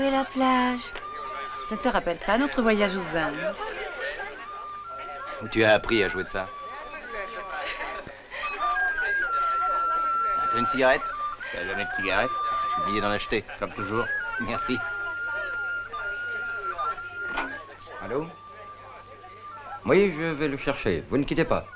Où est la plage? Ça te rappelle pas notre voyage aux Indes? Où tu as appris à jouer de ça? T'as une cigarette? T'as jamais de cigarette? J'ai oublié d'en acheter. Comme toujours. Merci. Allô? Oui, je vais le chercher. Vous ne quittez pas.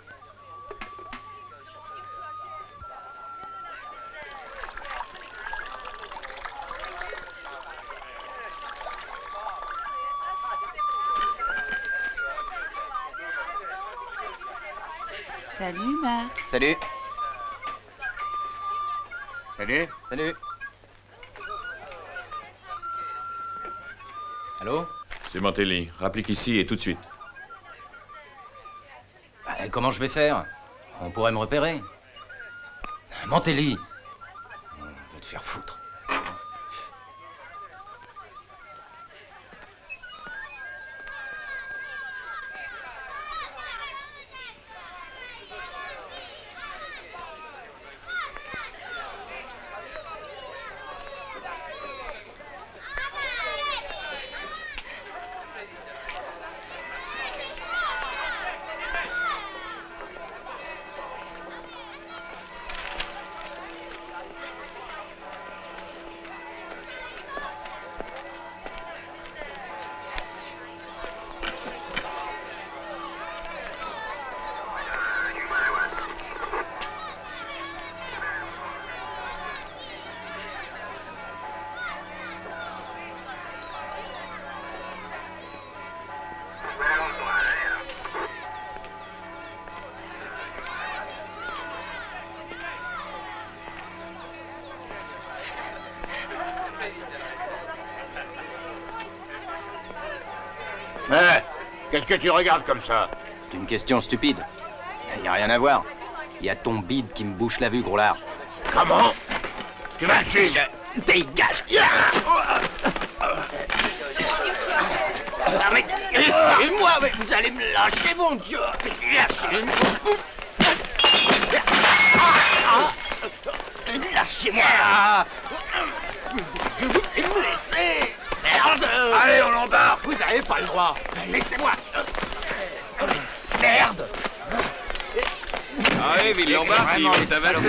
Salut, Marc. Salut. Salut. Salut. Allô? C'est Mantelli. Rapplique ici et tout de suite. Comment je vais faire? On pourrait me repérer. Mantelli. Va te faire foutre. Qu'est-ce que tu regardes comme ça? C'est une question stupide. Y a rien à voir. Y a ton bide qui me bouche la vue, gros lard. Comment? Tu vas le suivre? Dégage! Mais laissez-moi, mais vous allez me lâcher, mon Dieu. Lâchez-moi. Lâchez-moi. Vous devez me laisser. Merde. Allez, on l'embarque. Vous n'avez pas le droit. Laissez-moi. Merde. Arrive, il l'embarque, il va t'avancer.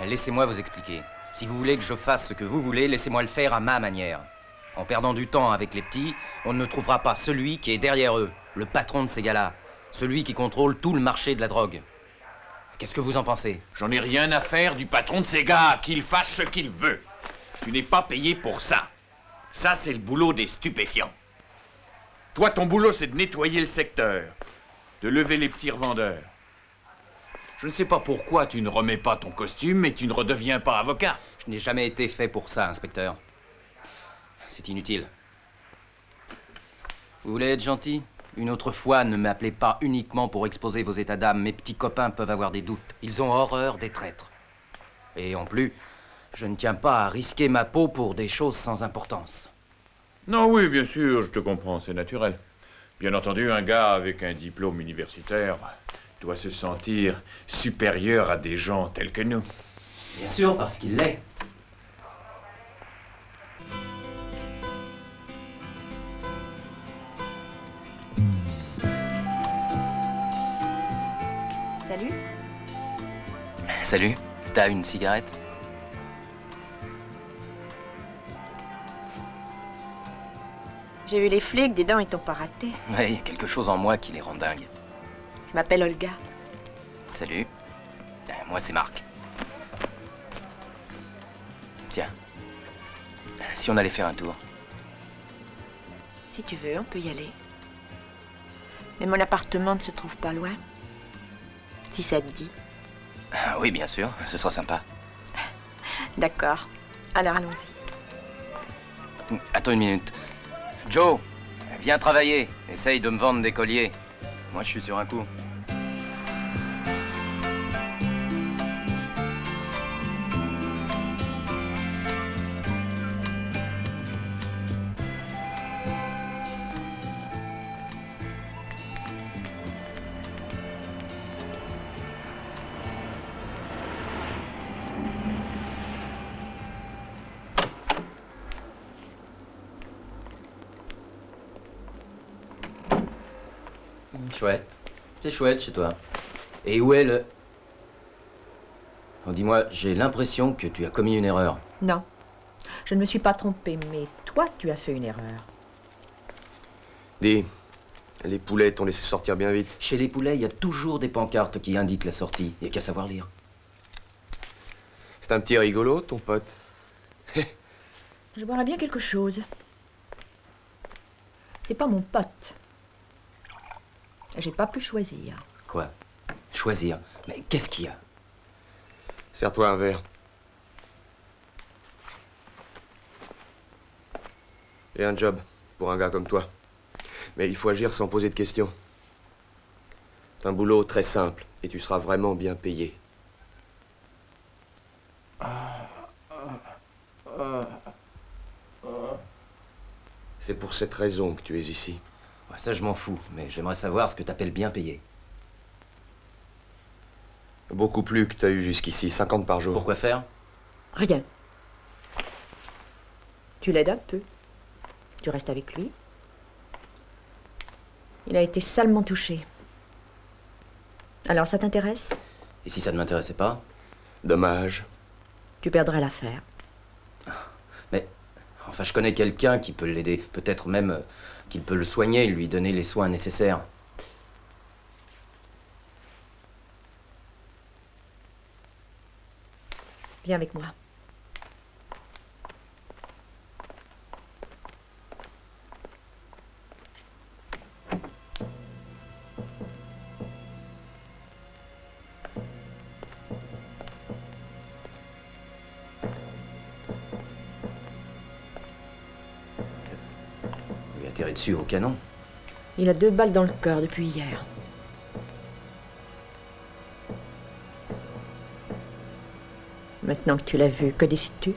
Laissez-moi vous expliquer. Si vous voulez que je fasse ce que vous voulez, laissez-moi le faire à ma manière. En perdant du temps avec les petits, on ne trouvera pas celui qui est derrière eux, le patron de ces gars-là, celui qui contrôle tout le marché de la drogue. Qu'est-ce que vous en pensez? J'en ai rien à faire du patron de ces gars, qu'il fasse ce qu'il veut. Tu n'es pas payé pour ça. Ça, c'est le boulot des stupéfiants. Toi, ton boulot, c'est de nettoyer le secteur, de lever les petits revendeurs. Je ne sais pas pourquoi tu ne remets pas ton costume et tu ne redeviens pas avocat. Je n'ai jamais été fait pour ça, inspecteur. C'est inutile. Vous voulez être gentil? Une autre fois, ne m'appelez pas uniquement pour exposer vos états d'âme. Mes petits copains peuvent avoir des doutes. Ils ont horreur des traîtres. Et en plus, je ne tiens pas à risquer ma peau pour des choses sans importance. Non, oui, bien sûr, je te comprends, c'est naturel. Bien entendu, un gars avec un diplôme universitaire doit se sentir supérieur à des gens tels que nous. Bien sûr, parce qu'il l'est. Salut. Salut, t'as une cigarette? J'ai vu les flics, dis donc, ils t'ont pas raté. Oui, il y a quelque chose en moi qui les rend dingues. Je m'appelle Olga. Salut. Moi, c'est Marc. Tiens. Si on allait faire un tour. Si tu veux, on peut y aller. Mais mon appartement ne se trouve pas loin. Si ça te dit. Ah, oui, bien sûr, ce sera sympa. D'accord. Alors allons-y. Attends une minute. Joe, viens travailler. Essaye de me vendre des colliers. Moi, je suis sur un coup. Chouette. C'est chouette chez toi. Et où est le... Oh, dis-moi, j'ai l'impression que tu as commis une erreur. Non. Je ne me suis pas trompée, mais toi, tu as fait une erreur. Dis, les poulets t'ont laissé sortir bien vite. Chez les poulets, il y a toujours des pancartes qui indiquent la sortie. Il n'y a qu'à savoir lire. C'est un petit rigolo, ton pote. Je boirais bien quelque chose. C'est pas mon pote. J'ai pas pu choisir. Quoi? Choisir? Mais qu'est-ce qu'il y a? Sers-toi un verre. J'ai un job pour un gars comme toi. Mais il faut agir sans poser de questions. C'est un boulot très simple et tu seras vraiment bien payé. C'est pour cette raison que tu es ici. Ouais, ça, je m'en fous, mais j'aimerais savoir ce que t'appelles bien payé. Beaucoup plus que tu as eu jusqu'ici, 50 par jour. Pourquoi faire? Rien. Tu l'aides un peu. Tu restes avec lui. Il a été salement touché. Alors, ça t'intéresse? Et si ça ne m'intéressait pas? Dommage. Tu perdrais l'affaire. Mais, enfin, je connais quelqu'un qui peut l'aider. Peut-être même qu'il peut le soigner, lui donner les soins nécessaires. Viens avec moi. tiré dessus au canon. Il a 2 balles dans le cœur depuis hier. Maintenant que tu l'as vu, que décides-tu?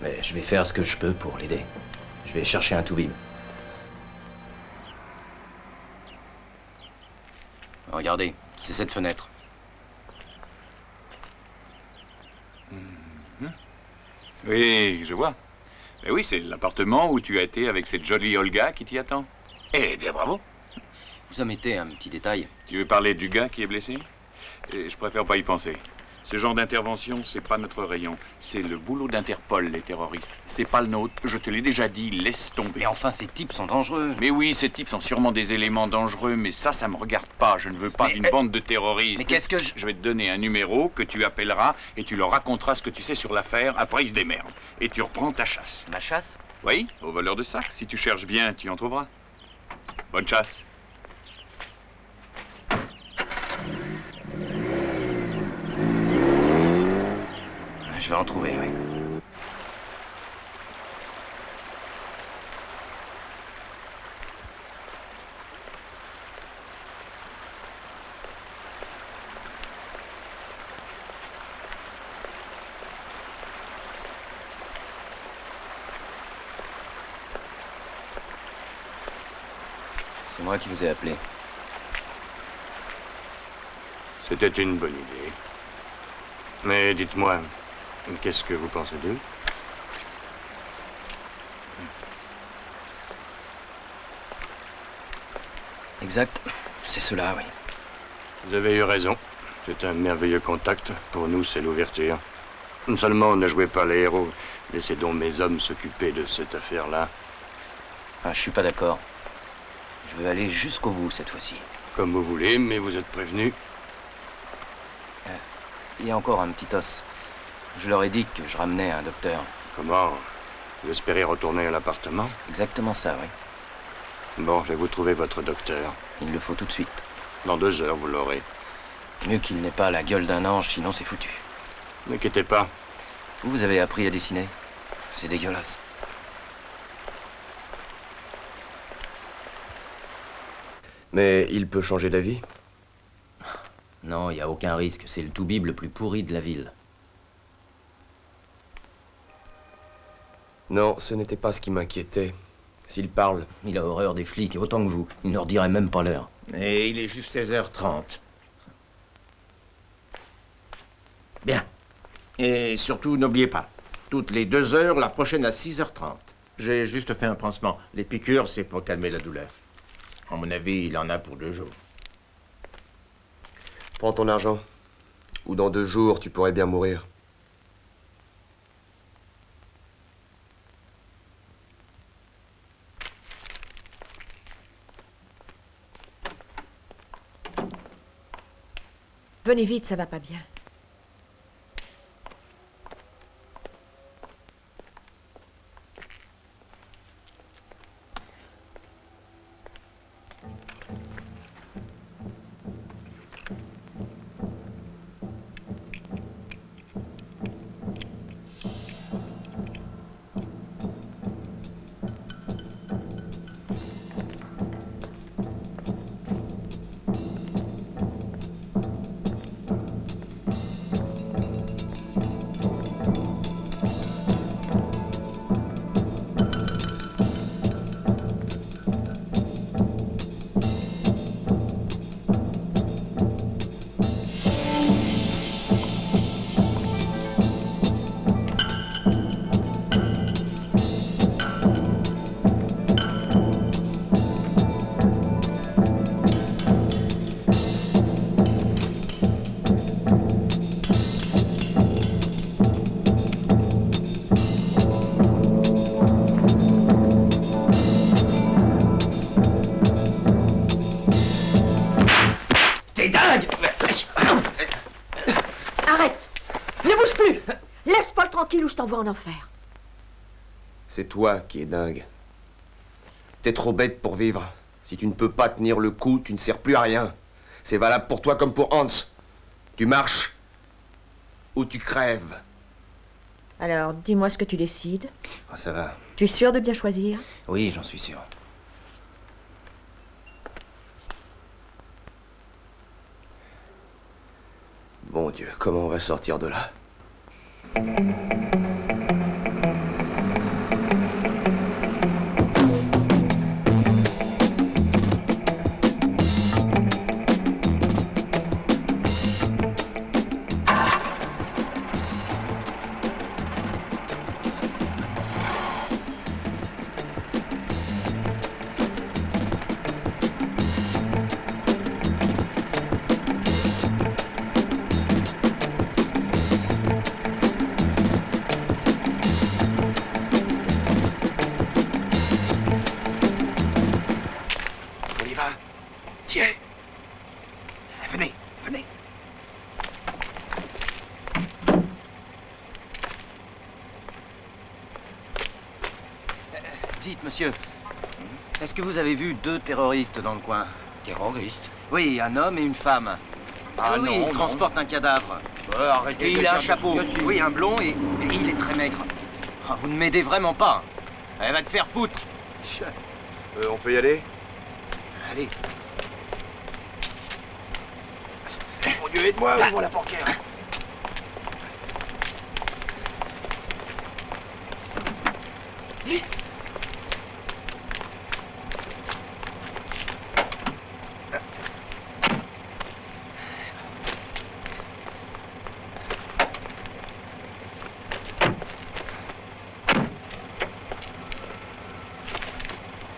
Mais je vais faire ce que je peux pour l'aider. Je vais chercher un toubib. Regardez, c'est cette fenêtre. Oui, je vois. Mais oui, c'est l'appartement où tu as été avec cette jolie Olga qui t'y attend. Eh bien, bravo. Vous omettez un petit détail. Tu veux parler du gars qui est blessé? Je préfère pas y penser. Ce genre d'intervention, c'est pas notre rayon. C'est le boulot d'Interpol, les terroristes. C'est pas le nôtre. Je te l'ai déjà dit, laisse tomber. Mais enfin, ces types sont dangereux. Mais oui, ces types sont sûrement des éléments dangereux, mais ça me regarde pas. Je ne veux pas d'une bande de terroristes. Mais qu'est-ce que Je vais te donner un numéro que tu appelleras et tu leur raconteras ce que tu sais sur l'affaire. Après, ils se démerdent. Et tu reprends ta chasse. Ma chasse? Oui, au voleur de sac. Si tu cherches bien, tu en trouveras. Bonne chasse. Je vais en trouver, oui. C'est moi qui vous ai appelé. C'était une bonne idée. Mais dites-moi, qu'est-ce que vous pensez d'eux? Exact, c'est cela, oui. Vous avez eu raison. C'est un merveilleux contact. Pour nous, c'est l'ouverture. Seulement, ne jouez pas les héros. Laissez donc mes hommes s'occuper de cette affaire-là. Ah, je suis pas d'accord. Je veux aller jusqu'au bout cette fois-ci. Comme vous voulez, mais vous êtes prévenus. Il y a encore un petit os. Je leur ai dit que je ramenais un docteur. Comment? Vous espérez retourner à l'appartement? Exactement ça, oui. Bon, je vais vous trouver votre docteur. Il le faut tout de suite. Dans 2 heures, vous l'aurez. Mieux qu'il n'ait pas la gueule d'un ange, sinon c'est foutu. N'inquiétez pas. Vous avez appris à dessiner? C'est dégueulasse. Mais il peut changer d'avis? Non, il n'y a aucun risque. C'est le toubib le plus pourri de la ville. Non, ce n'était pas ce qui m'inquiétait. S'il parle... Il a horreur des flics, et autant que vous. Il ne leur dirait même pas l'heure. Et il est juste 16h30. Bien. Et surtout, n'oubliez pas, toutes les 2 heures, la prochaine à 6h30. J'ai juste fait un pansement. Les piqûres, c'est pour calmer la douleur. À mon avis, il en a pour 2 jours. Prends ton argent. Ou dans 2 jours, tu pourrais bien mourir. Venez vite, ça va pas bien. Arrête! Ne bouge plus! Laisse Paul tranquille ou je t'envoie en enfer. C'est toi qui es dingue. T'es trop bête pour vivre. Si tu ne peux pas tenir le coup, tu ne sers plus à rien. C'est valable pour toi comme pour Hans. Tu marches ou tu crèves. Alors, dis-moi ce que tu décides. Oh, ça va. Tu es sûr de bien choisir? Oui, j'en suis sûr. Bon Dieu, comment on va sortir de là? Dites, monsieur, est-ce que vous avez vu 2 terroristes dans le coin? Terroriste? Oui, un homme et une femme. Ah oui, non, ils transportent un cadavre. Arrêtez Et de il a un faire chapeau. des idioties. Oui, un blond et il est très maigre. Ah, vous ne m'aidez vraiment pas. Elle va te faire foutre. On peut y aller? Allez. Mon Dieu, aide-moi, ouvre la portière.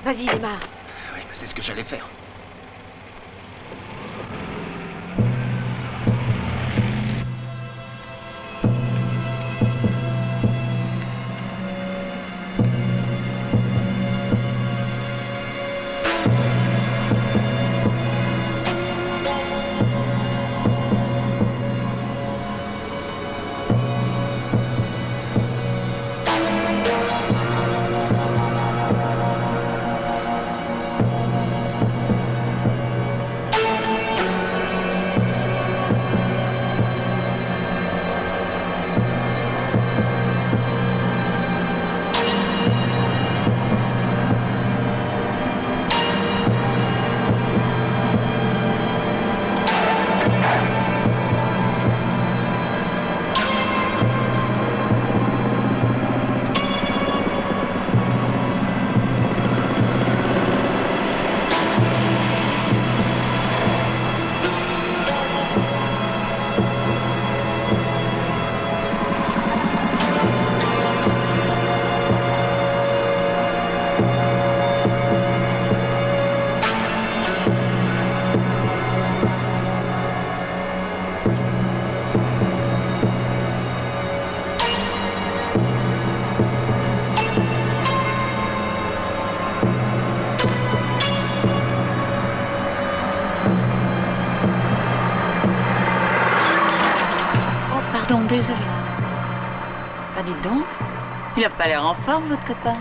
Vas-y, démarre. Oui, bah, c'est ce que j'allais faire. Pardon, désolé. Ah, dites donc, il a pas l'air en forme, votre copain.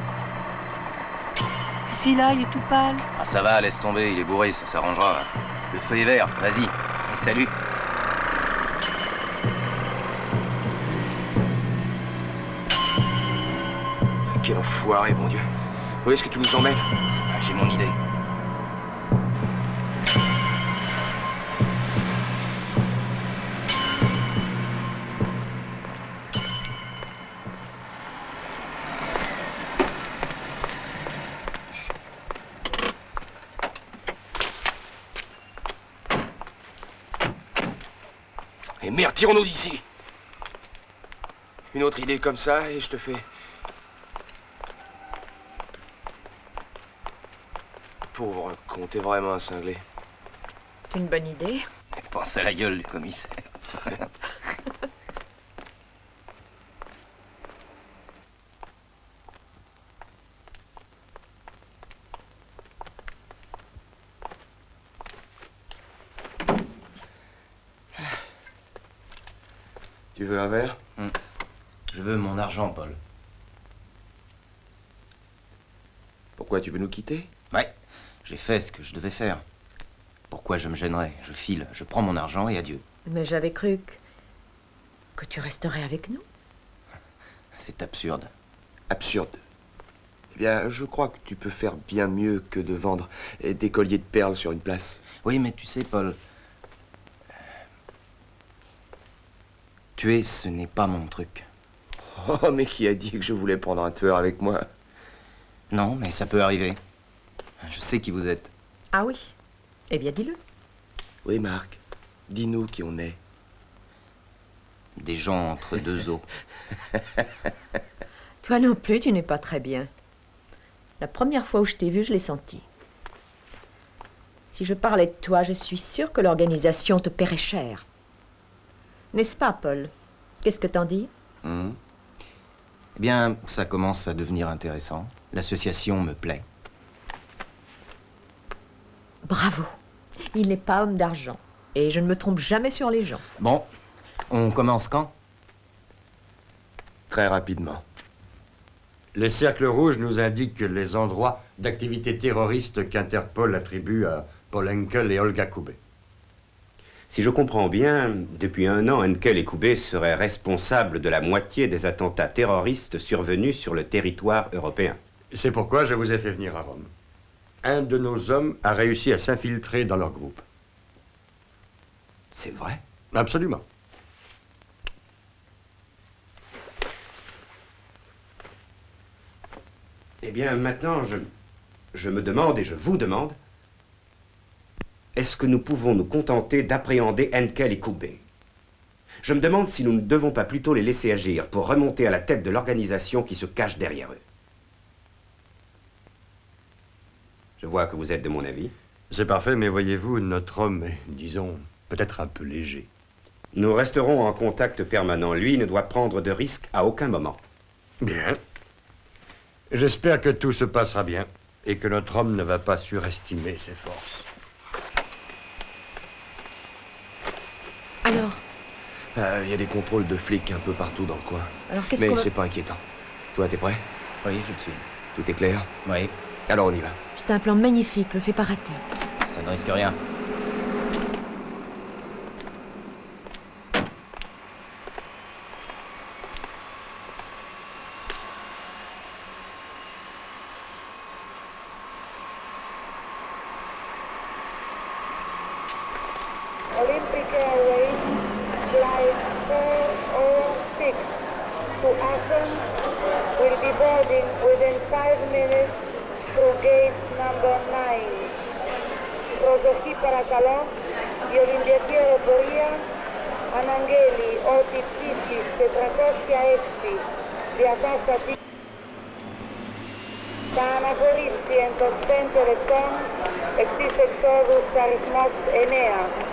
Si là, il est tout pâle. Ah, ça va, laisse tomber, il est bourré, ça s'arrangera. Le feu est vert, vas-y. Et salut. Quel enfoiré, mon Dieu. Où est-ce que tu nous emmènes? Ah, j'ai mon idée. Et merde, tirons-nous d'ici. Une autre idée comme ça et je te fais... Pauvre con, t'es vraiment un cinglé. C'est une bonne idée. Pense à la gueule du commissaire. Tu veux un verre? Je veux mon argent, Paul. Pourquoi tu veux nous quitter? Ouais, j'ai fait ce que je devais faire. Pourquoi je me gênerais? Je file, je prends mon argent et adieu. Mais j'avais cru que tu resterais avec nous. C'est absurde. Absurde. Eh bien, je crois que tu peux faire bien mieux que de vendre des colliers de perles sur une place. Oui, mais tu sais, Paul... Tuer, ce n'est pas mon truc. Oh, mais qui a dit que je voulais prendre un tueur avec moi? Non, mais ça peut arriver. Je sais qui vous êtes. Ah oui? Eh bien, dis-le. Oui, Marc. Dis-nous qui on est. Des gens entre deux eaux. Toi non plus, tu n'es pas très bien. La première fois où je t'ai vu, je l'ai senti. Si je parlais de toi, je suis sûre que l'organisation te paierait cher. N'est-ce pas, Paul? Qu'est-ce que t'en dis? Eh bien, ça commence à devenir intéressant. L'association me plaît. Bravo. Il n'est pas homme d'argent. Et je ne me trompe jamais sur les gens. Bon, on commence quand? Très rapidement. Les cercles rouges nous indiquent les endroits d'activité terroriste qu'Interpol attribue à Paul Henkel et Olga Koubé. Si je comprends bien, depuis 1 an, Henkel et Koubé seraient responsables de la moitié des attentats terroristes survenus sur le territoire européen. C'est pourquoi je vous ai fait venir à Rome. Un de nos hommes a réussi à s'infiltrer dans leur groupe. C'est vrai? Absolument. Eh bien, maintenant, je me demande et je vous demande, est-ce que nous pouvons nous contenter d'appréhender Henkel et Koubé? Je me demande si nous ne devons pas plutôt les laisser agir pour remonter à la tête de l'organisation qui se cache derrière eux. Je vois que vous êtes de mon avis. C'est parfait, mais voyez-vous, notre homme est, disons, peut-être un peu léger. Nous resterons en contact permanent. Lui ne doit prendre de risques à aucun moment. Bien. J'espère que tout se passera bien et que notre homme ne va pas surestimer ses forces. Alors? Il y a des contrôles de flics un peu partout dans le coin. Alors qu'est-ce Mais qu'on... c'est pas inquiétant. Toi, t'es prêt? Oui, je le suis. Tout est clair? Oui, Alors on y va. C'est un plan magnifique, le fais pas rater. ça ne risque rien. Olympic Airways, flight 406 to Athens will be boarding within 5 minutes through gate number 9. Προσοχή παρακαλώ, η Ολυμπιακή αεροπορία αναγγέλει ότι πτήσης 406 διακάστατη θα αναχωρήσει εντός 5 λεπτών εκ της εξόδου αριθμός 9.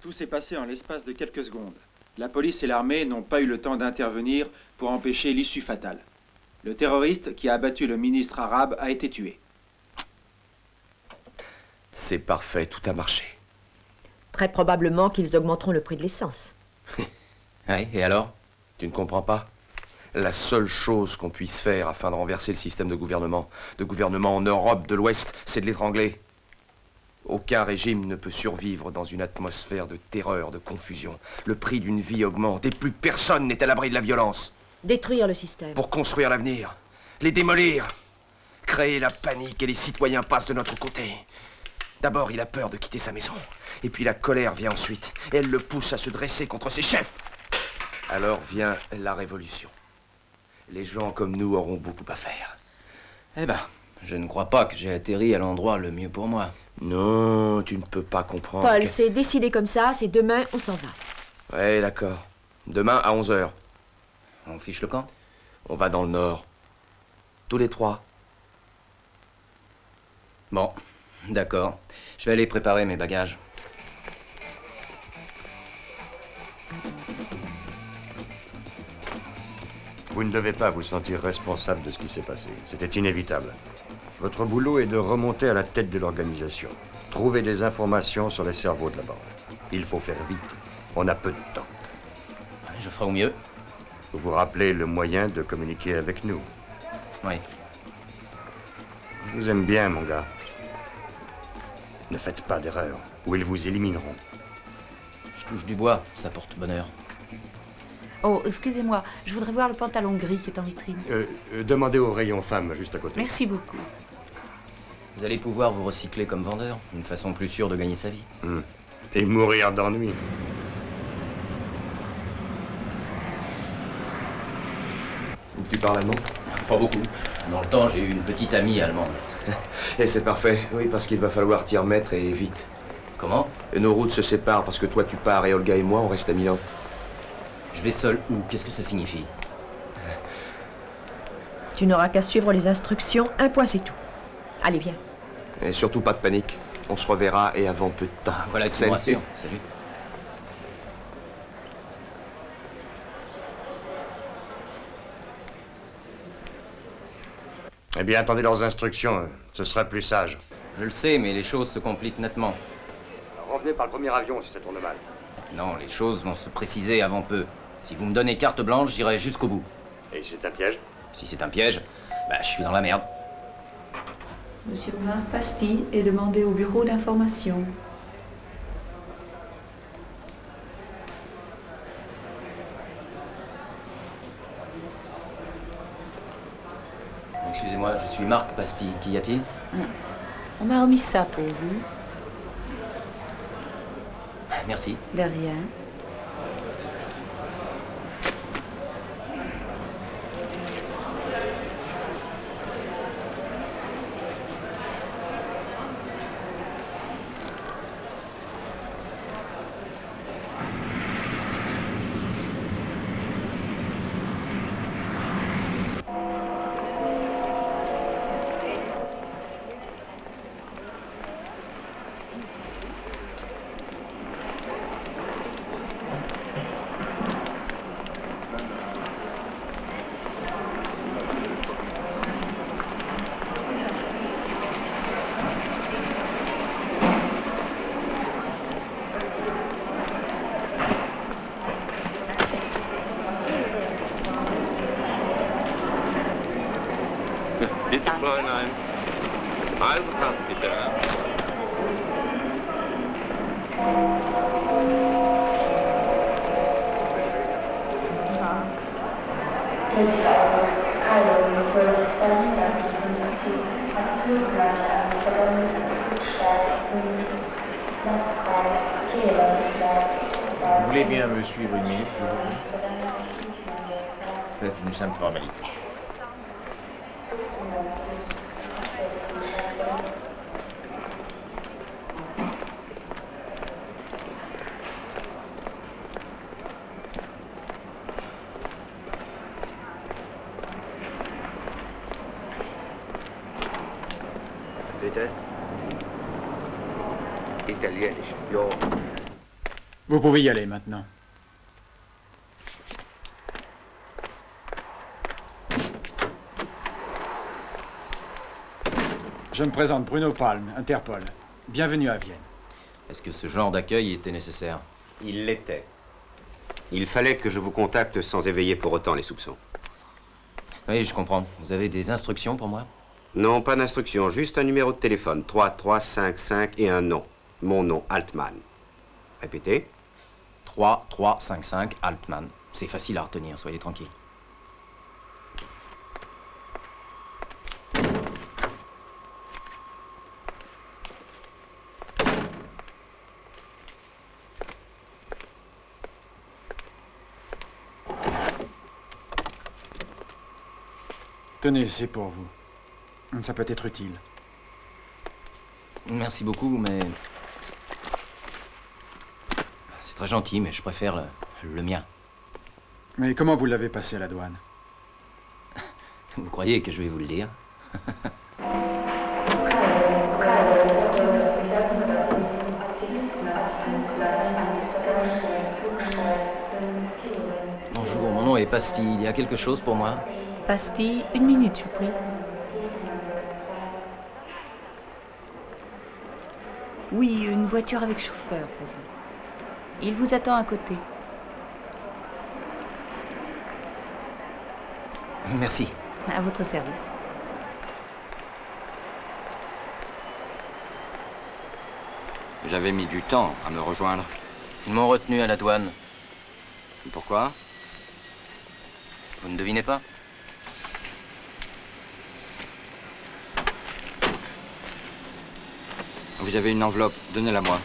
Tout s'est passé en l'espace de quelques secondes. La police et l'armée n'ont pas eu le temps d'intervenir pour empêcher l'issue fatale. Le terroriste qui a abattu le ministre arabe a été tué. C'est parfait, tout a marché. Très probablement qu'ils augmenteront le prix de l'essence. Oui, et alors? Tu ne comprends pas? La seule chose qu'on puisse faire afin de renverser le système de gouvernement en Europe de l'Ouest, c'est de l'étrangler. Aucun régime ne peut survivre dans une atmosphère de terreur, de confusion. Le prix d'une vie augmente et plus personne n'est à l'abri de la violence. Détruire le système. Pour construire l'avenir, les démolir, créer la panique et les citoyens passent de notre côté. D'abord, il a peur de quitter sa maison. Et puis la colère vient ensuite. Et elle le pousse à se dresser contre ses chefs. Alors vient la révolution. Les gens comme nous auront beaucoup à faire. Eh ben, je ne crois pas que j'ai atterri à l'endroit le mieux pour moi. Non, tu ne peux pas comprendre. Paul, c'est décidé comme ça, c'est demain, on s'en va. Ouais, d'accord. Demain à 11 h. On fiche le camp? On va dans le nord. Tous les trois. Bon, d'accord. Je vais aller préparer mes bagages. Vous ne devez pas vous sentir responsable de ce qui s'est passé. C'était inévitable. Votre boulot est de remonter à la tête de l'organisation. Trouver des informations sur les cerveaux de la bande. Il faut faire vite. On a peu de temps. Je ferai au mieux. Vous vous rappelez le moyen de communiquer avec nous? Oui. Je vous aime bien, mon gars. Ne faites pas d'erreur, ou ils vous élimineront. Je touche du bois, ça porte bonheur. Oh, excusez-moi, je voudrais voir le pantalon gris qui est en vitrine. Demandez au rayon femme, juste à côté. Merci beaucoup. Vous allez pouvoir vous recycler comme vendeur, une façon plus sûre de gagner sa vie. Et mourir d'ennui. Tu parles allemand? Pas beaucoup. Dans le temps, j'ai eu une petite amie allemande. Et c'est parfait, oui, parce qu'il va falloir t'y remettre et vite. Comment? Et nos routes se séparent parce que toi tu pars et Olga et moi on reste à Milan. Je vais seul où? Qu'est-ce que ça signifie? Tu n'auras qu'à suivre les instructions, un point c'est tout. Allez, viens. Et surtout pas de panique. On se reverra et avant peu de temps. Voilà qui me rassure. Salut. Eh bien, attendez leurs instructions. Ce sera plus sage. Je le sais, mais les choses se compliquent nettement. Alors, revenez par le premier avion si ça tourne mal. Non, les choses vont se préciser avant peu. Si vous me donnez carte blanche, j'irai jusqu'au bout. Et si c'est un piège? Si c'est un piège, bah, je suis dans la merde. Monsieur Marc Pastille est demandé au bureau d'information. Excusez-moi, je suis Marc Pastille. Qu'y a-t-il? On m'a remis ça pour vous. Merci. De rien. Bitte, Fräulein. Reisepass, bitte. Vous voulez bien me suivre une minute, je vous prie? C'est une simple formalité. Bitte? Italienisch. Jo. Vous pouvez y aller maintenant. Je me présente, Bruno Palm, Interpol. Bienvenue à Vienne. Est-ce que ce genre d'accueil était nécessaire? Il l'était. Il fallait que je vous contacte sans éveiller pour autant les soupçons. Oui, je comprends. Vous avez des instructions pour moi? Non, pas d'instructions, juste un numéro de téléphone. 3355 et un nom. Mon nom, Altman. Répétez. 3355 Altman. C'est facile à retenir, soyez tranquille. Tenez, c'est pour vous. Ça peut être utile. Merci beaucoup, mais... C'est très gentil, mais je préfère le mien. Mais comment vous l'avez passé à la douane? Vous croyez que je vais vous le dire? Bonjour, mon nom est Pastille. Il y a quelque chose pour moi? Pastille, 1 minute, je vous prie. Oui, une voiture avec chauffeur pour vous. Il vous attend à côté. Merci. À votre service. J'avais mis du temps à me rejoindre. Ils m'ont retenu à la douane. Pourquoi? Vous ne devinez pas? Vous avez une enveloppe, donnez-la moi.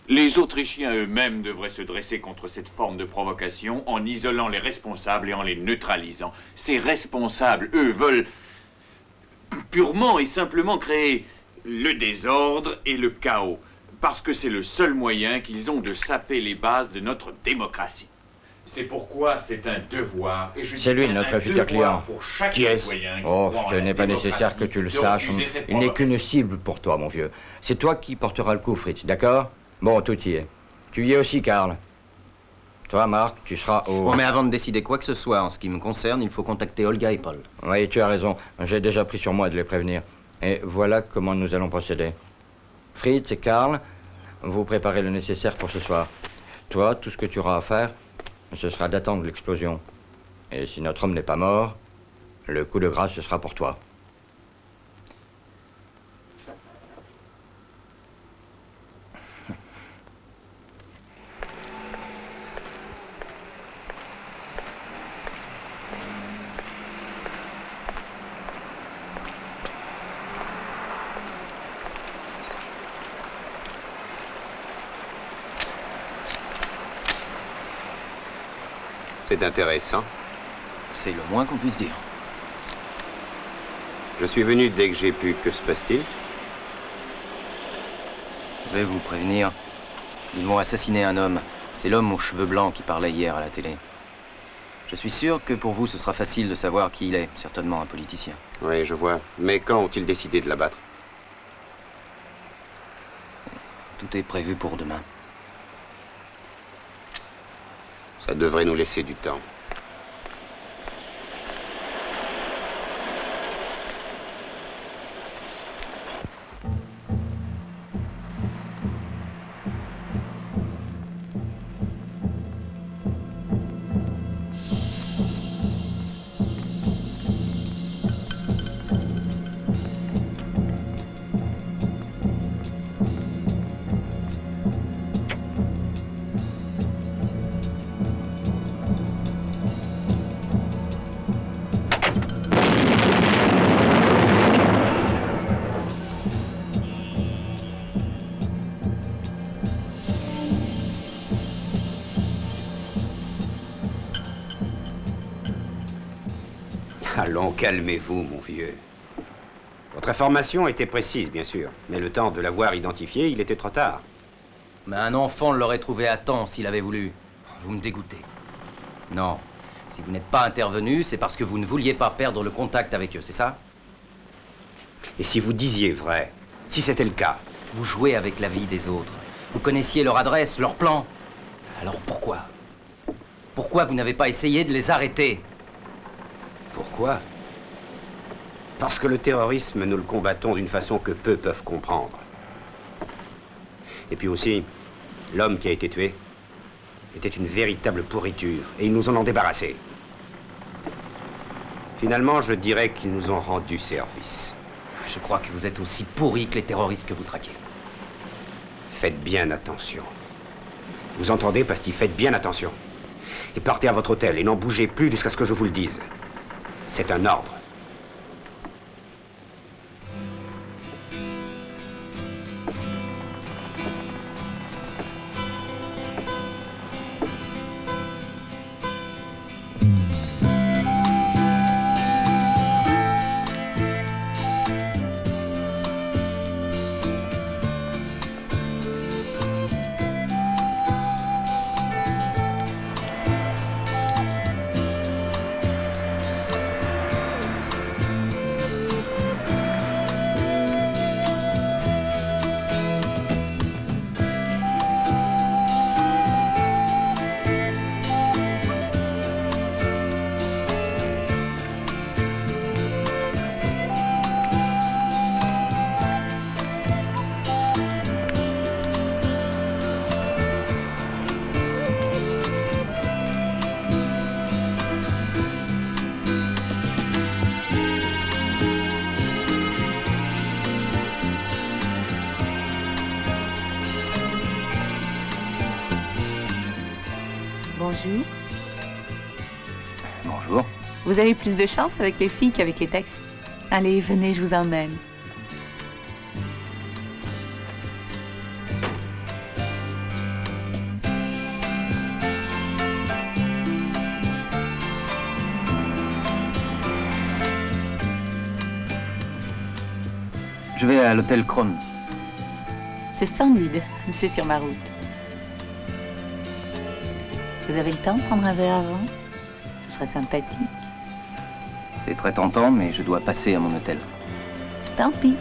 Les Autrichiens eux-mêmes devraient se dresser contre cette forme de provocation en isolant les responsables et en les neutralisant. Ces responsables, eux, veulent purement et simplement créer le désordre et le chaos, parce que c'est le seul moyen qu'ils ont de saper les bases de notre démocratie. C'est pourquoi c'est un devoir, et je C'est lui, notre futur client. pour chaque Qui est-ce? citoyen qui Oh, croit en ce la n'est pas nécessaire que tu le saches. refuser cette Il n'est qu'une provocation. cible pour toi, mon vieux. C'est toi qui porteras le coup, Fritz, d'accord? Bon, tout y est. Tu y es aussi, Karl. Toi, Marc, tu seras au... Bon, mais avant de décider quoi que ce soit en ce qui me concerne, il faut contacter Olga et Paul. Oui, tu as raison. J'ai déjà pris sur moi de les prévenir. Et voilà comment nous allons procéder. Fritz et Karl, vous préparez le nécessaire pour ce soir. Toi, tout ce que tu auras à faire, ce sera d'attendre l'explosion. Et si notre homme n'est pas mort, le coup de grâce, ce sera pour toi. C'est intéressant. C'est le moins qu'on puisse dire. Je suis venu dès que j'ai pu. Que se passe-t-il? Je vais vous prévenir. Ils vont assassiner un homme. C'est l'homme aux cheveux blancs qui parlait hier à la télé. Je suis sûr que pour vous, ce sera facile de savoir qui il est. Certainement un politicien. Oui, je vois. Mais quand ont-ils décidé de l'abattre? Tout est prévu pour demain. Ça devrait nous laisser du temps. Allons, calmez-vous, mon vieux. Quand Votre information était précise, bien sûr. Mais le temps de l'avoir identifié, il était trop tard. Mais un enfant l'aurait trouvé à temps s'il avait voulu. Vous me dégoûtez. Non. Si vous n'êtes pas intervenu, c'est parce que vous ne vouliez pas perdre le contact avec eux, c'est ça? Et si vous disiez vrai, si c'était le cas? Vous jouez avec la vie des autres. Vous connaissiez leur adresse, leur plan. Alors pourquoi? Pourquoi vous n'avez pas essayé de les arrêter? Pourquoi? Parce que le terrorisme, nous le combattons d'une façon que peu peuvent comprendre. Et puis aussi, l'homme qui a été tué était une véritable pourriture, et ils nous en ont débarrassé. Finalement, je dirais qu'ils nous ont rendu service. Je crois que vous êtes aussi pourri que les terroristes que vous traquez. Faites bien attention. Vous entendez, Pasti? Faites bien attention. Et partez à votre hôtel et n'en bougez plus jusqu'à ce que je vous le dise. C'est un ordre. Bonjour. Bonjour. Vous avez plus de chance avec les filles qu'avec les taxis. Allez, venez, je vous emmène. Je vais à l'hôtel Kron. C'est splendide, c'est sur ma route. Vous avez le temps de prendre un verre avant? Ce serait sympathique. C'est très tentant, mais je dois passer à mon hôtel. Tant pis.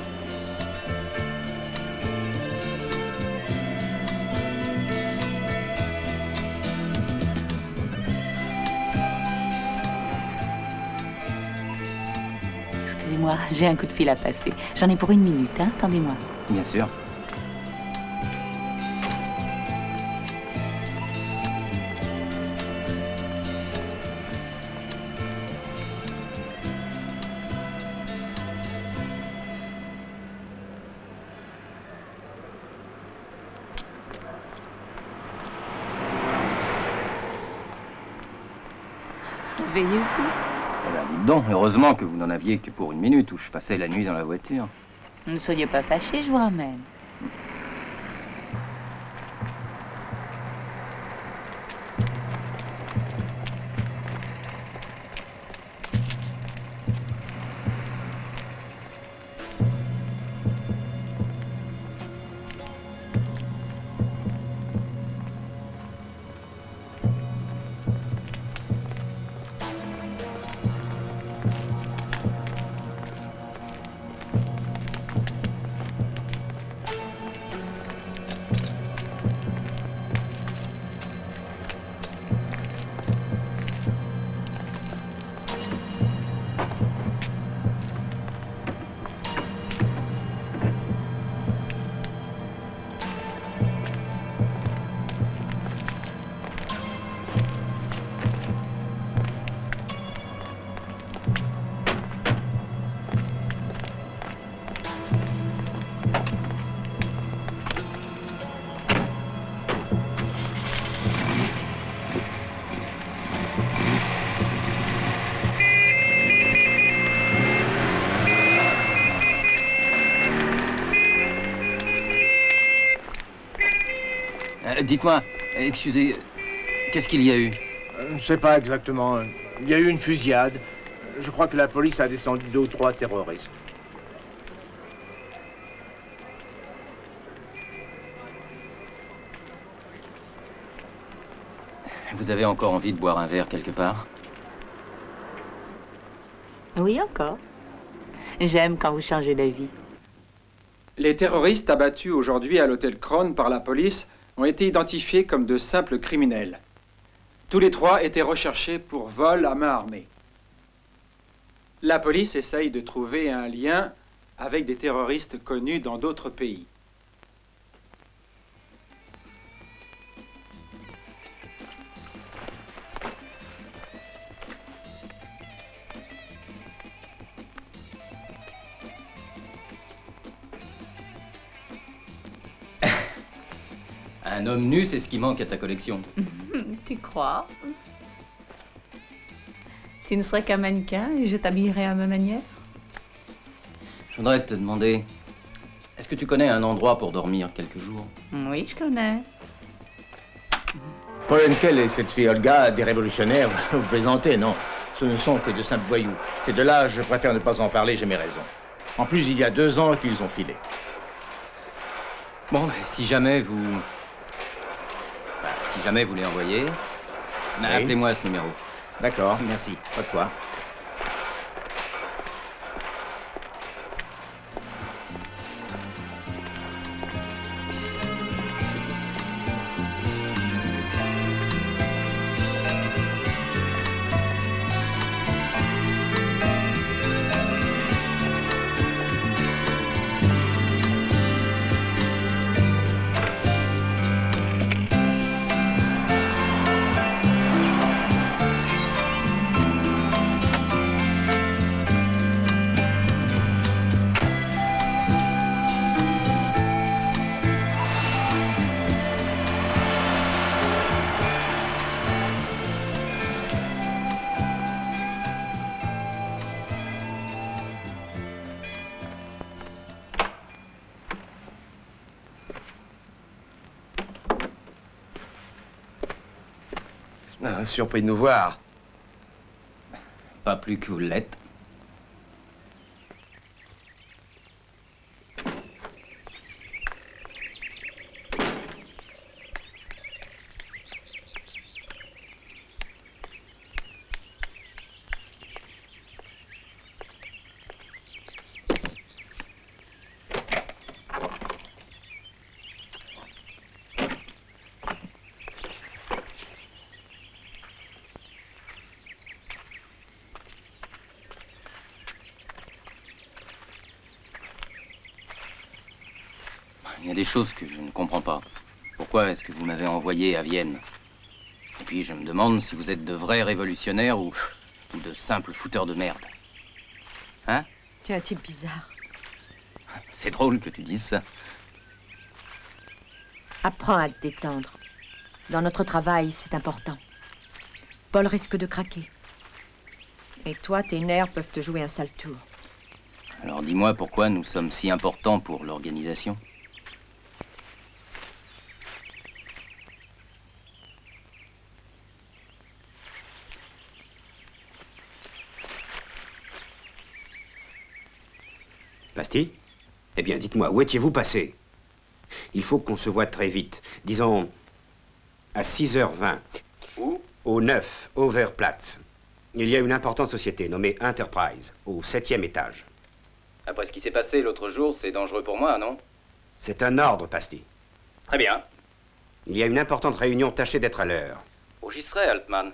Excusez-moi, j'ai un coup de fil à passer. J'en ai pour 1 minute, hein? Attendez-moi. Bien sûr. Réveillez-vous. Eh bien, dites donc, heureusement que vous n'en aviez que pour 1 minute où je passais la nuit dans la voiture. Ne soyez pas fâchés, je vous ramène. Dites-moi, excusez, qu'est-ce qu'il y a eu? Je ne sais pas exactement. Il y a eu une fusillade. Je crois que la police a descendu 2 ou 3 terroristes. Vous avez encore envie de boire un verre quelque part? Oui, encore. J'aime quand vous changez d'avis. Les terroristes abattus aujourd'hui à l'hôtel Crown par la police ont été identifiés comme de simples criminels. Tous les trois étaient recherchés pour vol à main armée. La police essaye de trouver un lien avec des terroristes connus dans d'autres pays. Un homme nu, c'est ce qui manque à ta collection. Tu crois? Tu ne serais qu'un mannequin et je t'habillerais à ma manière? Je voudrais te demander, est-ce que tu connais un endroit pour dormir quelques jours? Oui, je connais. Paul Henkel et cette fille Olga, des révolutionnaires, vous plaisantez, non? Ce ne sont que de simples voyous. Ces deux-là, je préfère ne pas en parler, j'ai mes raisons. En plus, il y a 2 ans qu'ils ont filé. Bon, si jamais vous... Enfin, si jamais vous les envoyez, Oui. appelez-moi à ce numéro. D'accord. Merci. Pas de quoi. Ah, surpris de nous voir. Pas plus que vous l'êtes. Il y a des choses que je ne comprends pas. Pourquoi est-ce que vous m'avez envoyé à Vienne? Et puis je me demande si vous êtes de vrais révolutionnaires ou de simples fouteurs de merde. Hein? Tu es un type bizarre. C'est drôle que tu dises ça. Apprends à te détendre. Dans notre travail, c'est important. Paul risque de craquer. Et toi, tes nerfs peuvent te jouer un sale tour. Alors dis-moi pourquoi nous sommes si importants pour l'organisation. Pasti? Eh bien, dites-moi, où étiez-vous passé? Il faut qu'on se voie très vite. Disons, à 6h20. Où? Au 9, Overplatz. Il y a une importante société nommée Enterprise, au 7e étage. Après ce qui s'est passé l'autre jour, c'est dangereux pour moi, non? C'est un ordre, Pasti. Très bien. Il y a une importante réunion, tâchez d'être à l'heure. Où j'y serai, Altman?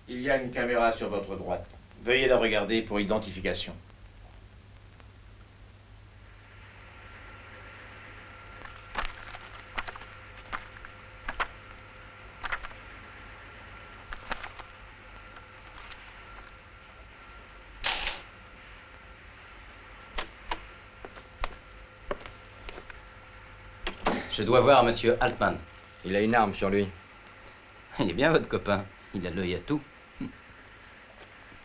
Il y a une caméra sur votre droite. Veuillez la regarder pour identification. Je dois voir Monsieur Altman. Il a une arme sur lui. Il est bien votre copain. Il a l'œil à tout.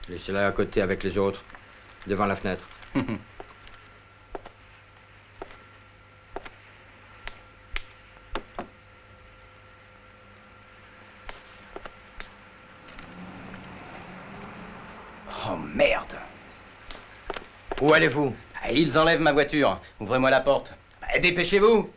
Laissez-la à côté avec les autres, devant la fenêtre. Oh merde! Où allez-vous? Ils enlèvent ma voiture. Ouvrez-moi la porte. Dépêchez-vous!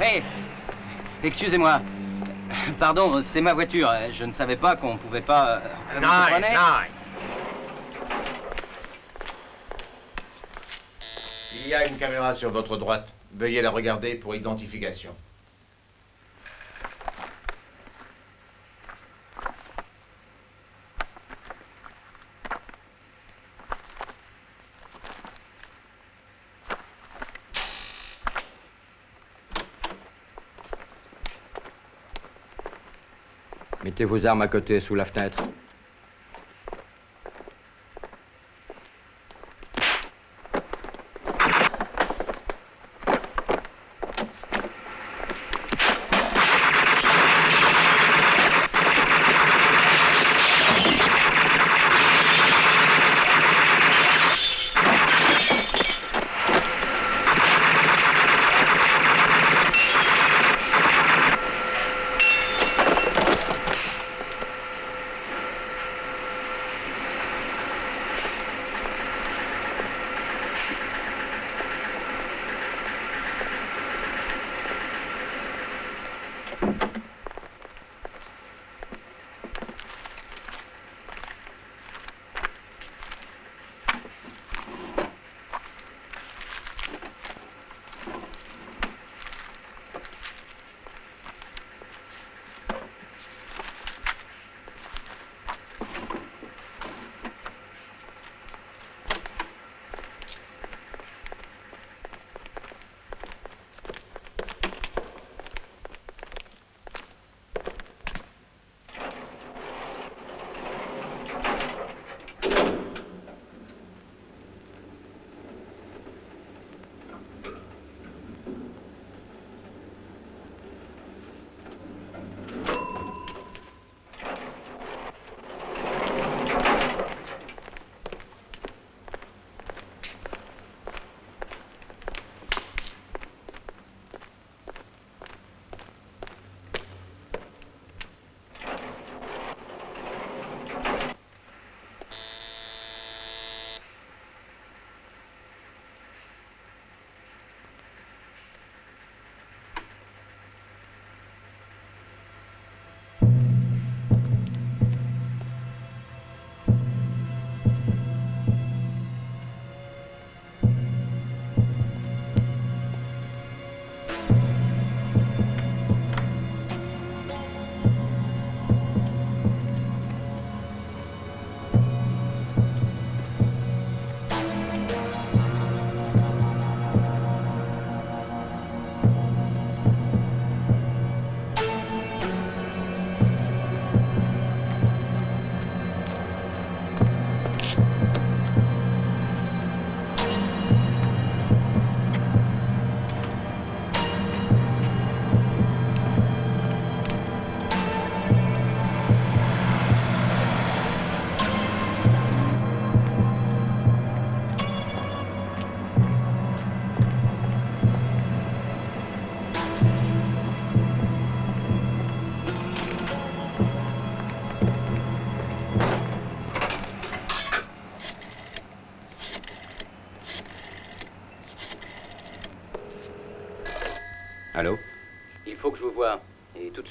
Hey! Excusez-moi. Pardon, c'est ma voiture. Je ne savais pas qu'on pouvait pas... vous comprenez? Il y a une caméra sur votre droite. Veuillez la regarder pour identification. Mettez vos armes à côté, sous la fenêtre.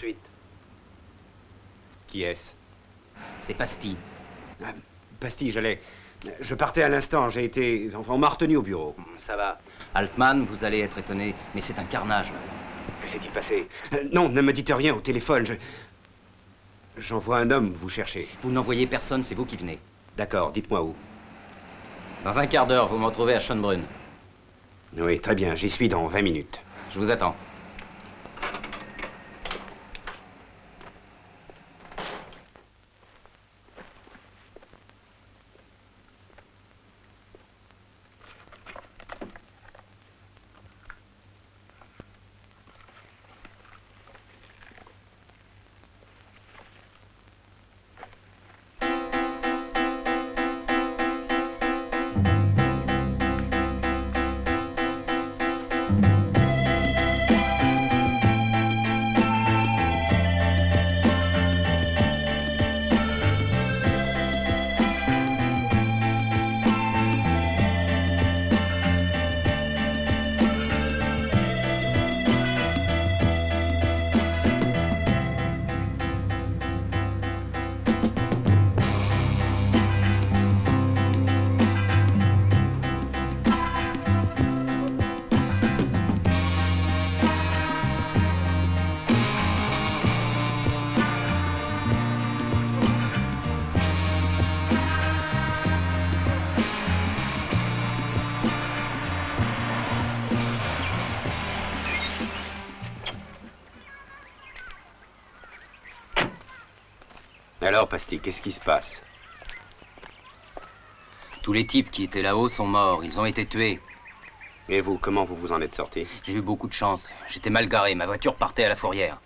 suite. Qui est-ce? C'est Pasti. Ah, Pasti, je partais à l'instant, j'ai été... Enfin, on m'a retenu au bureau. Ça va. Altman, vous allez être étonné, mais c'est un carnage, là. Que s'est-il passé? Non, ne me dites rien au téléphone, J'envoie un homme vous chercher. Vous n'envoyez personne, c'est vous qui venez. D'accord, dites-moi où. Dans un quart d'heure, vous me retrouvez à Schönbrunn. Oui, très bien, j'y suis dans 20 minutes. Je vous attends. Alors, Pasti, qu'est-ce qui se passe? Tous les types qui étaient là-haut sont morts. Ils ont été tués. Et vous, comment vous vous en êtes sorti? J'ai eu beaucoup de chance. J'étais mal garé. Ma voiture partait à la fourrière.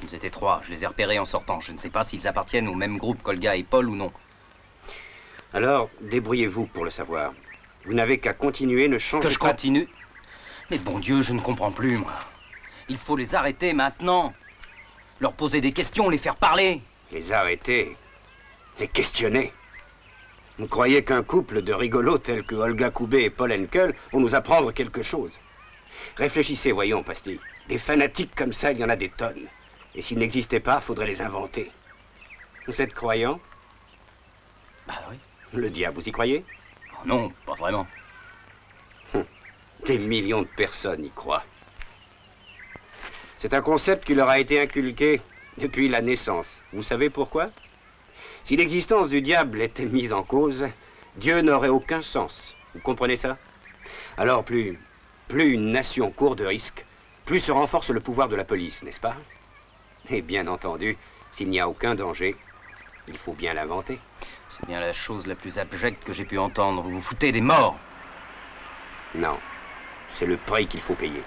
Ils étaient 3. Je les ai repérés en sortant. Je ne sais pas s'ils appartiennent au même groupe qu'Olga et Paul ou non. Alors, débrouillez-vous pour le savoir. Vous n'avez qu'à continuer, ne changez pas... Que je continue? Mais bon Dieu, je ne comprends plus, moi. Il faut les arrêter maintenant. Leur poser des questions, les faire parler. Les arrêter? Les questionner? Vous croyez qu'un couple de rigolos tels que Olga Koubé et Paul Henkel vont nous apprendre quelque chose? Réfléchissez, voyons, Pasti. Des fanatiques comme ça, il y en a des tonnes. Et s'ils n'existaient pas, faudrait les inventer. Vous êtes croyant? Bah oui. Le diable, vous y croyez? Oh non, pas vraiment. Des millions de personnes y croient. C'est un concept qui leur a été inculqué depuis la naissance. Vous savez pourquoi? Si l'existence du diable était mise en cause, Dieu n'aurait aucun sens. Vous comprenez ça? Alors plus une nation court de risques, plus se renforce le pouvoir de la police, n'est-ce pas? Et bien entendu, s'il n'y a aucun danger, il faut bien l'inventer. C'est bien la chose la plus abjecte que j'ai pu entendre. Vous vous foutez des morts. Non, c'est le prix qu'il faut payer.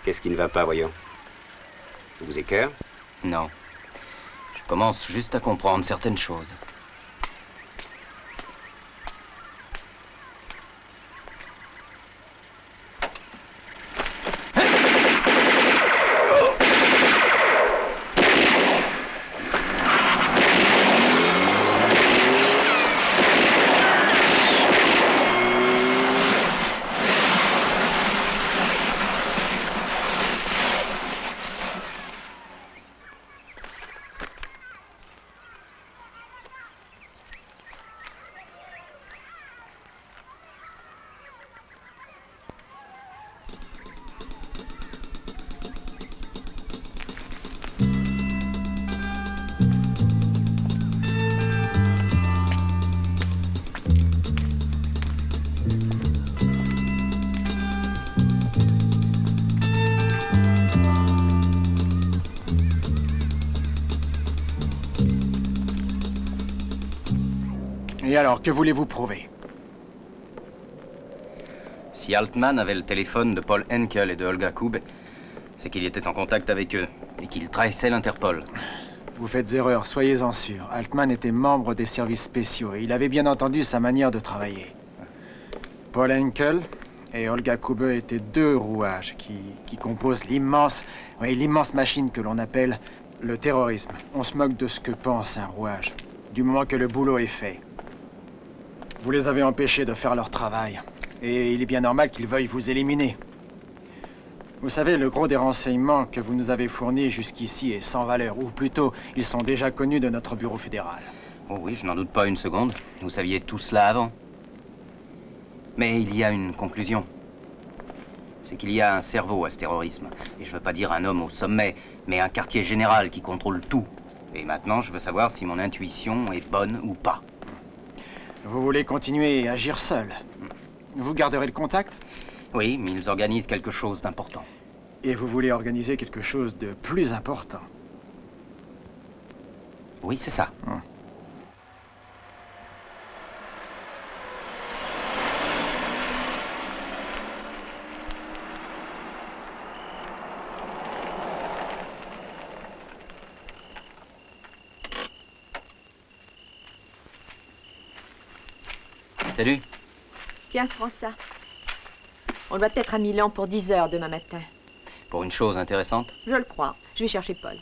Qu'est-ce qui ne va pas, voyons? Vous écœure? Non. Je commence juste à comprendre certaines choses. Et alors, que voulez-vous prouver? Si Altman avait le téléphone de Paul Henkel et de Olga Koubé, c'est qu'il était en contact avec eux et qu'il trahissait l'Interpol. Vous faites erreur, soyez-en sûr. Altman était membre des services spéciaux et il avait bien entendu sa manière de travailler. Paul Henkel Et Olga Koube était 2 rouages qui composent l'immense machine que l'on appelle le terrorisme. On se moque de ce que pense un rouage, du moment que le boulot est fait. Vous les avez empêchés de faire leur travail. Et il est bien normal qu'ils veuillent vous éliminer. Vous savez, le gros des renseignements que vous nous avez fournis jusqu'ici est sans valeur. Ou plutôt, ils sont déjà connus de notre bureau fédéral. Oh oui, je n'en doute pas une seconde. Vous saviez tout cela avant. Mais il y a une conclusion. C'est qu'il y a un cerveau à ce terrorisme. Et je veux pas dire un homme au sommet, mais un quartier général qui contrôle tout. Et maintenant, je veux savoir si mon intuition est bonne ou pas. Vous voulez continuer à agir seul? Vous garderez le contact? Oui, mais ils organisent quelque chose d'important. Et vous voulez organiser quelque chose de plus important? Oui, c'est ça. Salut. Tiens, prends ça. On doit être à Milan pour 10 heures demain matin. Pour une chose intéressante? Je le crois. Je vais chercher Paul.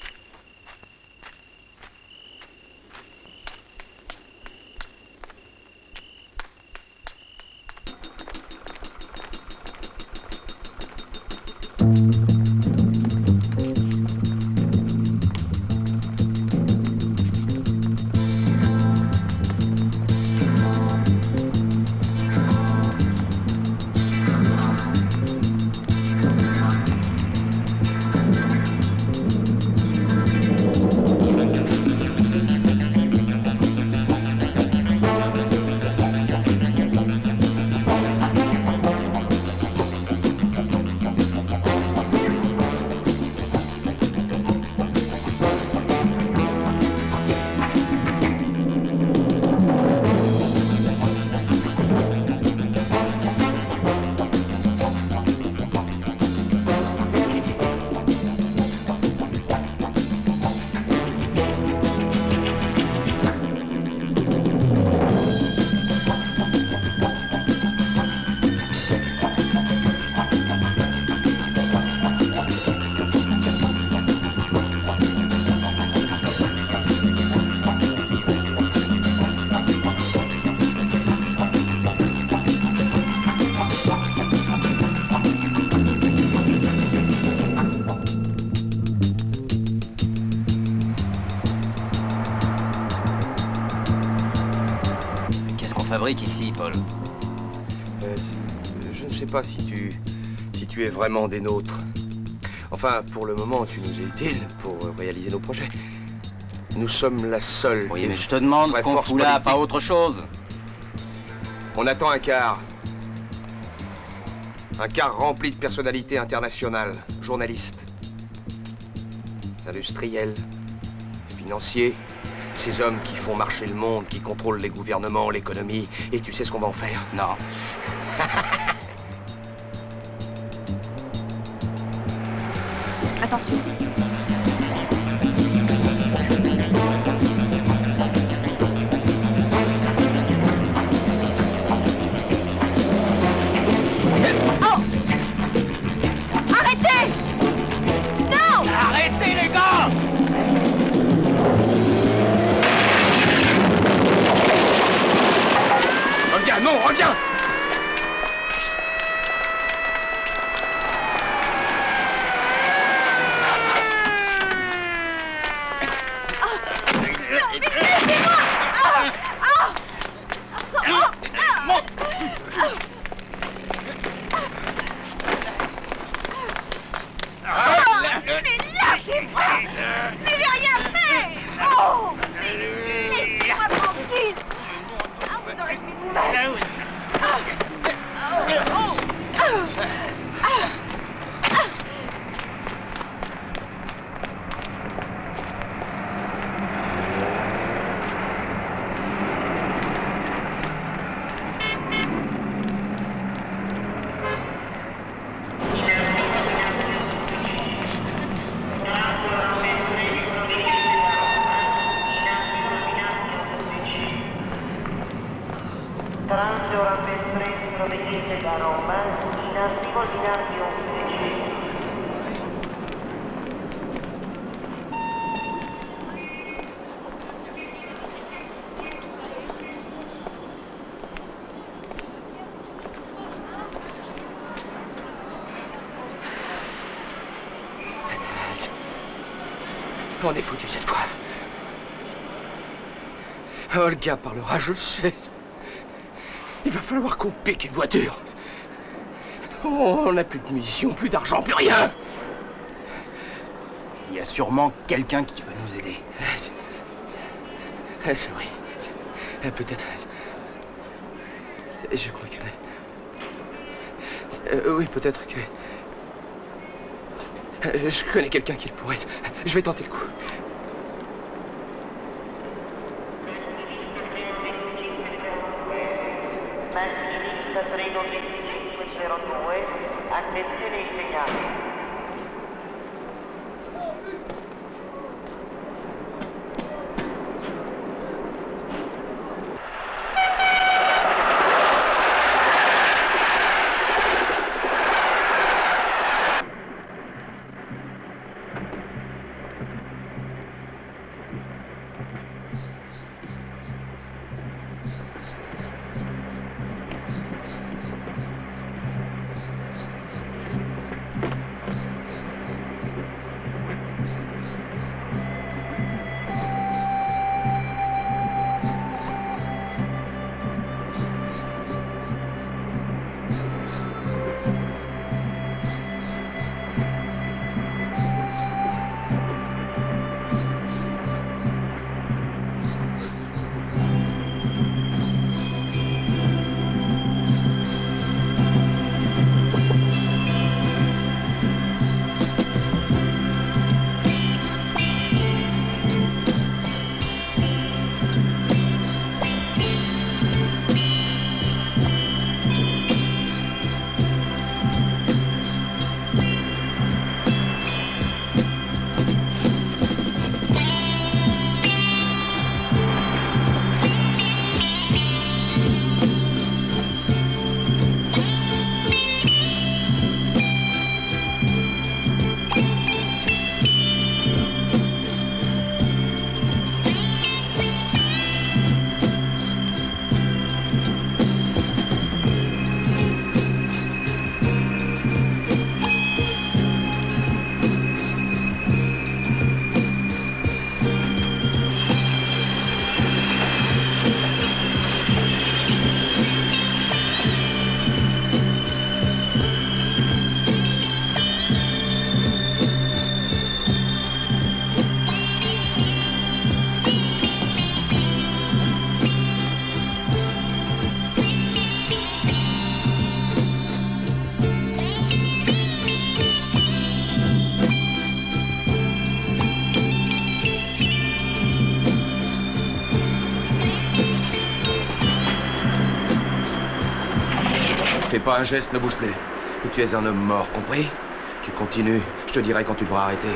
Fabrique ici, Paul? Je ne sais pas si tu es vraiment des nôtres. Enfin, pour le moment, tu nous es utile pour réaliser nos projets. Nous sommes la seule... Oui, mais je te demande ce qu'on fout là, pas autre chose. On attend un car. Un car rempli de personnalités internationales, journalistes, industriels, financiers. Ces hommes qui font marcher le monde, qui contrôlent les gouvernements, l'économie. Et tu sais ce qu'on va en faire? Non. Attention. Oh! Arrêtez! Non! Arrêtez, les gars! Olga, non, reviens! Mais j'ai rien fait! Oh! Laissez-moi tranquille! Ah, vous aurez fait vous-même! Tranche ora per 30 proveniente da Roma in arrivo di avion 11. On est foutu cette fois. Olga parlera, je le sais. Il va falloir qu'on pique une voiture. On n'a plus de munitions, plus d'argent, plus rien. Il y a sûrement quelqu'un qui peut nous aider. C'est vrai. Peut-être. Je crois que... oui, peut-être que... je connais quelqu'un qui le pourrait. Je vais tenter le coup. Macchinista treno 2502, attenzione impegnati. Fais pas un geste, ne bouge plus. Que tu es un homme mort, compris? Tu continues, je te dirai quand tu devras arrêter.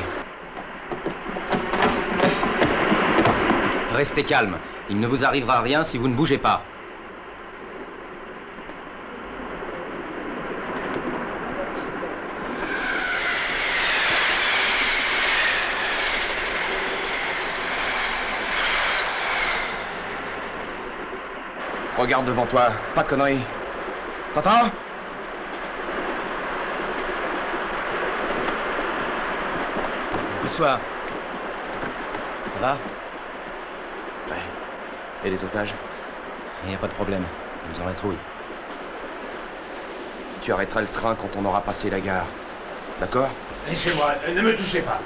Restez calme. Il ne vous arrivera rien si vous ne bougez pas. Regarde devant toi, pas de conneries. T'entends? Bonsoir. Ça va? Ouais. Et les otages? Il n'y a pas de problème. Ils nous en rétrouillent. Tu arrêteras le train quand on aura passé la gare. D'accord? Laissez-moi, ne me touchez pas.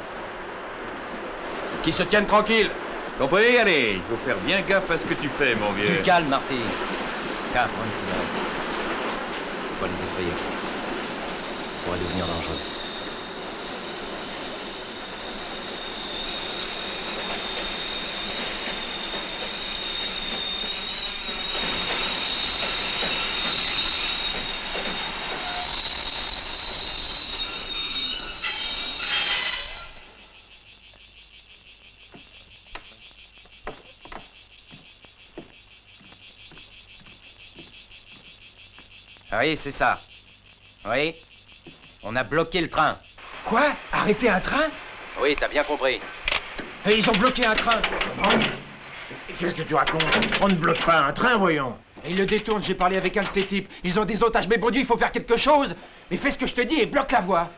Qu'ils se tiennent tranquilles. Compris? Allez, il faut faire bien gaffe à ce que tu fais, mon vieux. Du calme, Marcy. Tiens, prends une cigarette. Faut pas les effrayer. Ça pourrait devenir dangereux. Ah oui, c'est ça. Oui. On a bloqué le train. Quoi? Arrêter un train? Oui, t'as bien compris. Et ils ont bloqué un train. Qu'est-ce que tu racontes? On ne bloque pas un train, voyons. Et ils le détournent, j'ai parlé avec un de ces types. Ils ont des otages, mais bon Dieu, il faut faire quelque chose. Mais fais ce que je te dis et bloque la voie.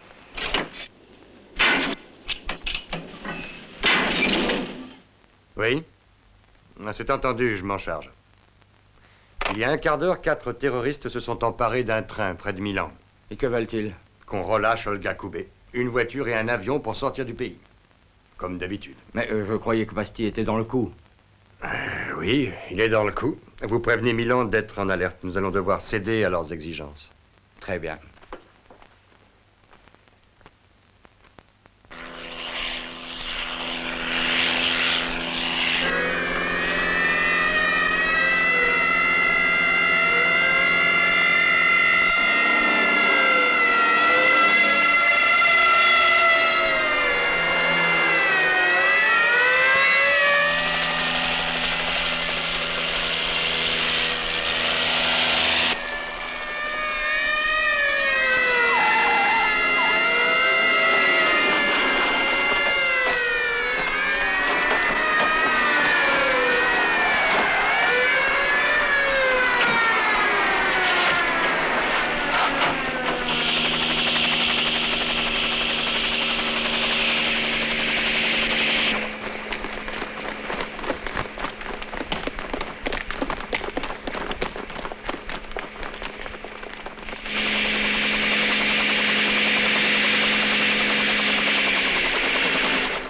Oui? C'est entendu, je m'en charge. Il y a un quart d'heure, 4 terroristes se sont emparés d'un train près de Milan. Et que veulent-ils? Qu'on relâche Olga Koubé. Une voiture et un avion pour sortir du pays. Comme d'habitude. Mais je croyais que Basti était dans le coup. Oui, il est dans le coup. Vous prévenez Milan d'être en alerte. Nous allons devoir céder à leurs exigences. Très bien.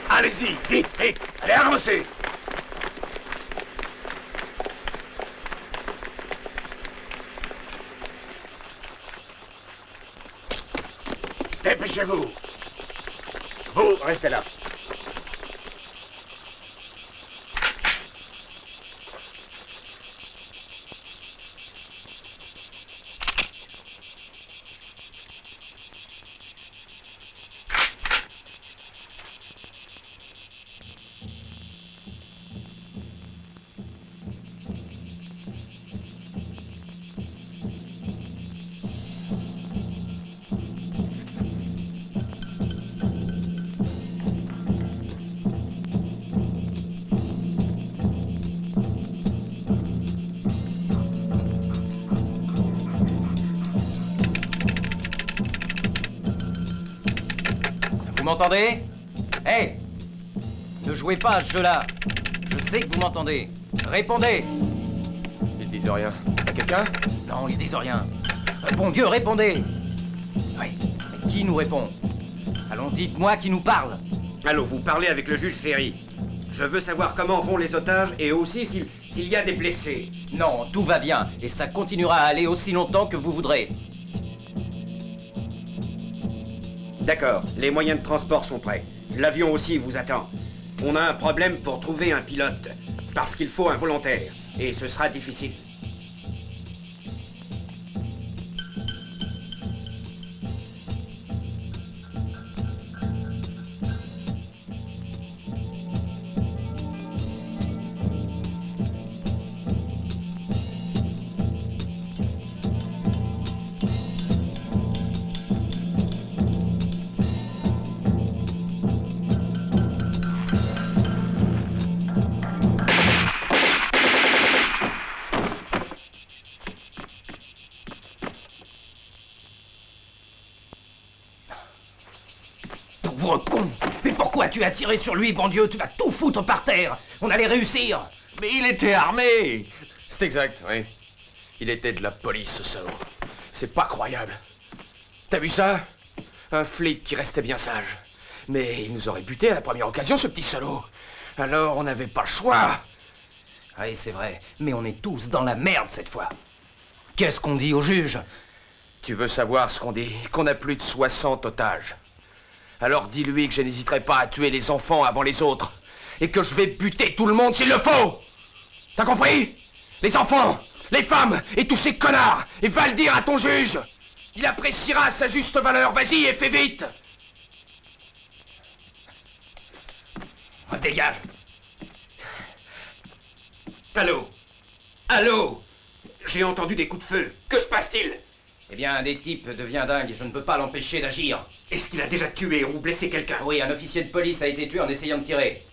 Allez-y, vite, vite. Allez, avancez. Dépêchez-vous. Vous, restez là. Vous m'entendez? Hé! Ne jouez pas à ce jeu-là. Je sais que vous m'entendez. Répondez! Ils disent rien. T'as quelqu'un? Non, ils disent rien. Bon Dieu, répondez! Oui, mais qui nous répond? Allons, dites-moi qui nous parle. Allô, vous parlez avec le juge Ferry. Je veux savoir comment vont les otages et aussi s'il y a des blessés. Non, tout va bien, et ça continuera à aller aussi longtemps que vous voudrez. D'accord, les moyens de transport sont prêts. L'avion aussi vous attend. On a un problème pour trouver un pilote, parce qu'il faut un volontaire, et ce sera difficile. Pauvre con! Mais pourquoi tu as tiré sur lui, bon Dieu? Tu vas tout foutre par terre! On allait réussir! Mais il était armé! C'est exact, oui. Il était de la police, ce salaud. C'est pas croyable. T'as vu ça? Un flic qui restait bien sage. Mais il nous aurait buté à la première occasion, ce petit salaud. Alors on n'avait pas le choix. Oui, c'est vrai. Mais on est tous dans la merde cette fois. Qu'est-ce qu'on dit au juge? Tu veux savoir ce qu'on dit? Qu'on a plus de 60 otages. Alors dis-lui que je n'hésiterai pas à tuer les enfants avant les autres. Et que je vais buter tout le monde s'il le faut. T'as compris? Les enfants, les femmes et tous ces connards. Et va le dire à ton juge. Il appréciera sa juste valeur. Vas-y et fais vite. Dégage. Allô? Allô? J'ai entendu des coups de feu. Que se passe-t-il? Eh bien, un des types devient dingue et je ne peux pas l'empêcher d'agir. Est-ce qu'il a déjà tué ou blessé quelqu'un? Oui, un officier de police a été tué en essayant de tirer.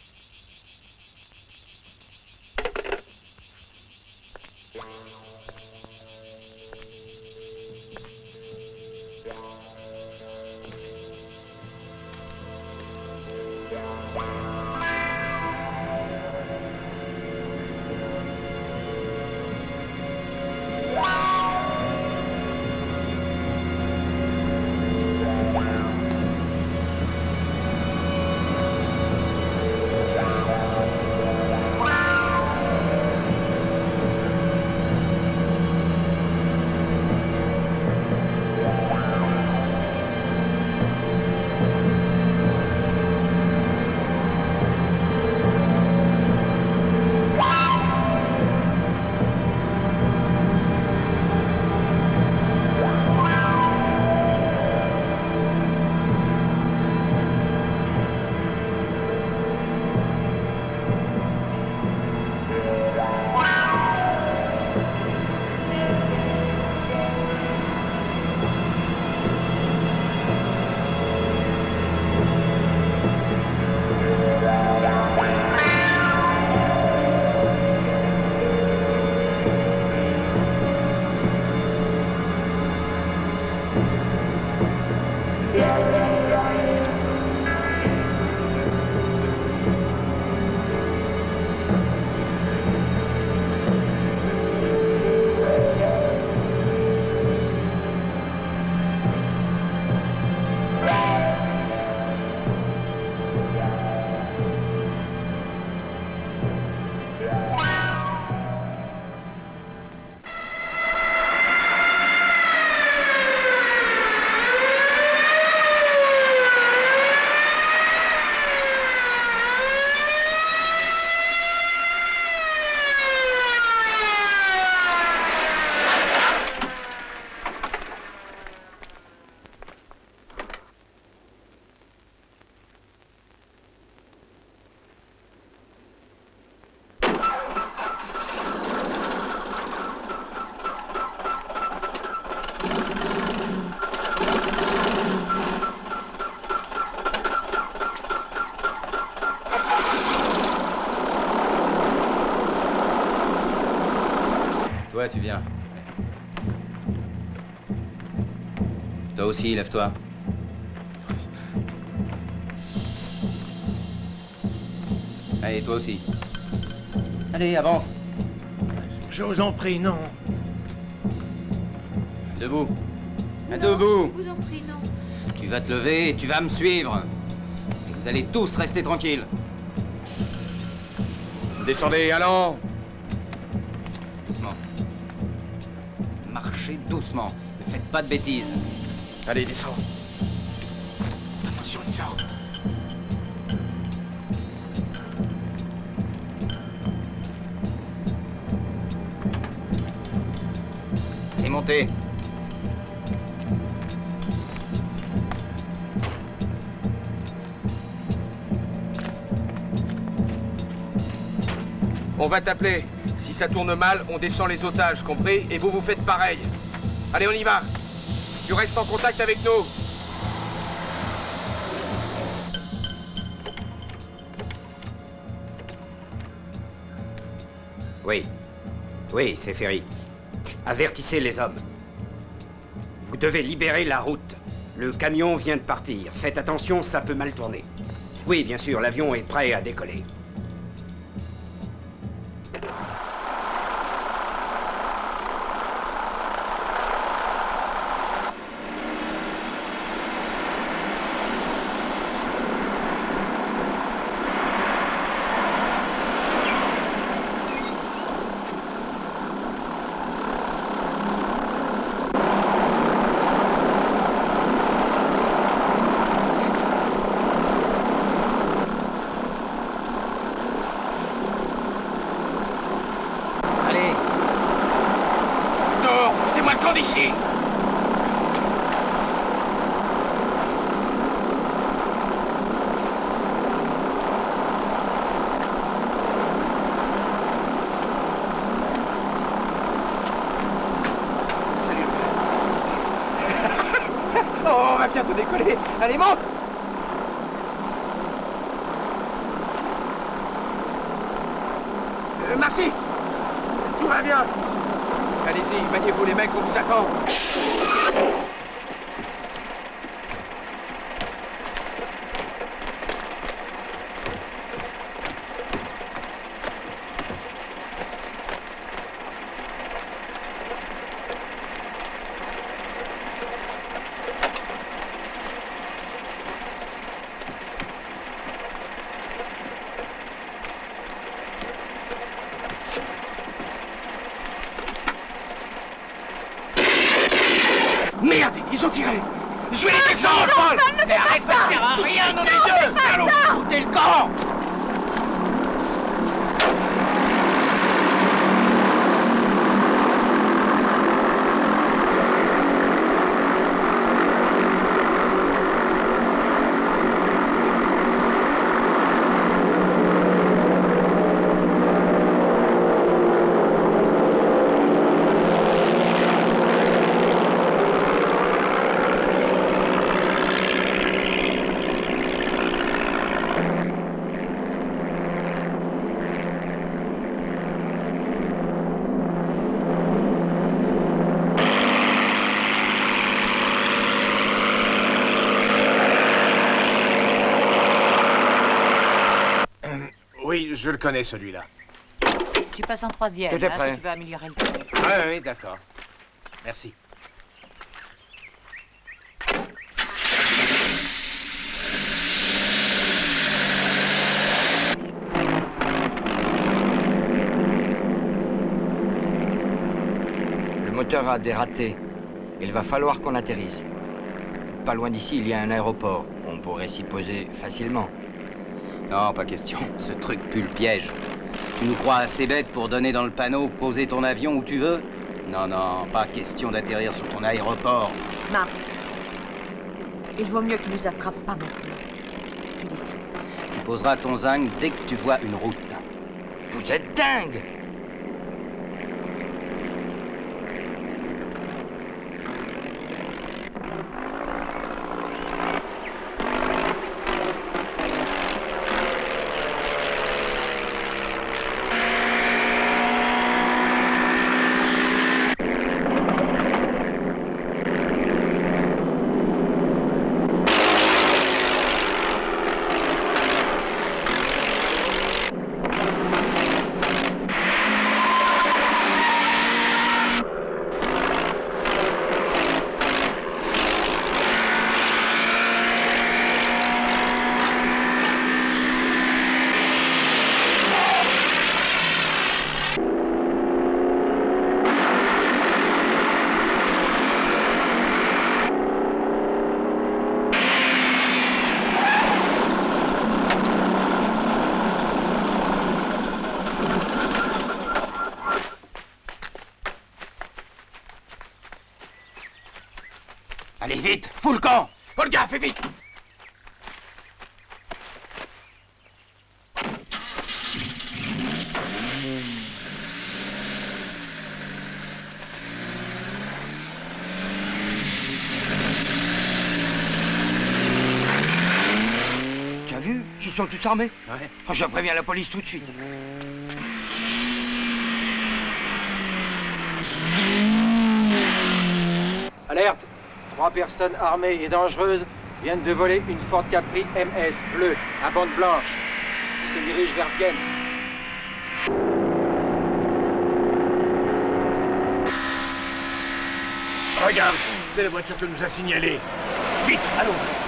Toi, tu viens. Toi aussi, lève-toi. Allez, toi aussi. Allez, avance. Je vous en prie, non. Debout. Non, Debout. je vous en prie, non. Tu vas te lever et tu vas me suivre. Et vous allez tous rester tranquilles. Descendez, allons. Doucement. Marchez doucement. Ne faites pas de bêtises. Allez, descends. Attention, descends. Et montez. On va t'appeler. Si ça tourne mal, on descend les otages, compris? Et vous, vous faites pareil. Allez, on y va. Tu restes en contact avec nous. Oui. Oui, c'est Ferry. Avertissez les hommes. Vous devez libérer la route. Le camion vient de partir. Faites attention, ça peut mal tourner. Oui, bien sûr, l'avion est prêt à décoller. D'ici. Salut, va bientôt décoller. Allez, monte! Merci! Tout va bien! Allez-y, maniez-vous les mecs, on vous attend! Merde, ils ont tiré! Je vais les descendre, Paul! Mais arrête, ça sert à rien, nom des dieux! Allons, foutez le camp! Oui, je le connais, celui-là. Tu passes en troisième, Tout est prêt. si tu veux améliorer le temps. Oui, d'accord. Merci. Le moteur a dératé. Il va falloir qu'on atterrisse. Pas loin d'ici, il y a un aéroport. On pourrait s'y poser facilement. Non, pas question. Ce truc pue le piège. Tu nous crois assez bêtes pour donner dans le panneau, poser ton avion où tu veux? Non, non, pas question d'atterrir sur ton aéroport. Marc, il vaut mieux qu'il nous attrape pas maintenant. Tu décides. Tu poseras ton zinc dès que tu vois une route. Vous êtes dingue! Allez, vite! Fous le camp! Olga, fais vite! Tu as vu? Ils sont tous armés. Ouais. Je préviens la police tout de suite. Alerte! 3 personnes armées et dangereuses viennent de voler une Ford Capri MS bleue à bande blanche. Ils se dirigent vers Vienne. Regarde, c'est la voiture que nous a signalée. Vite, allons-y.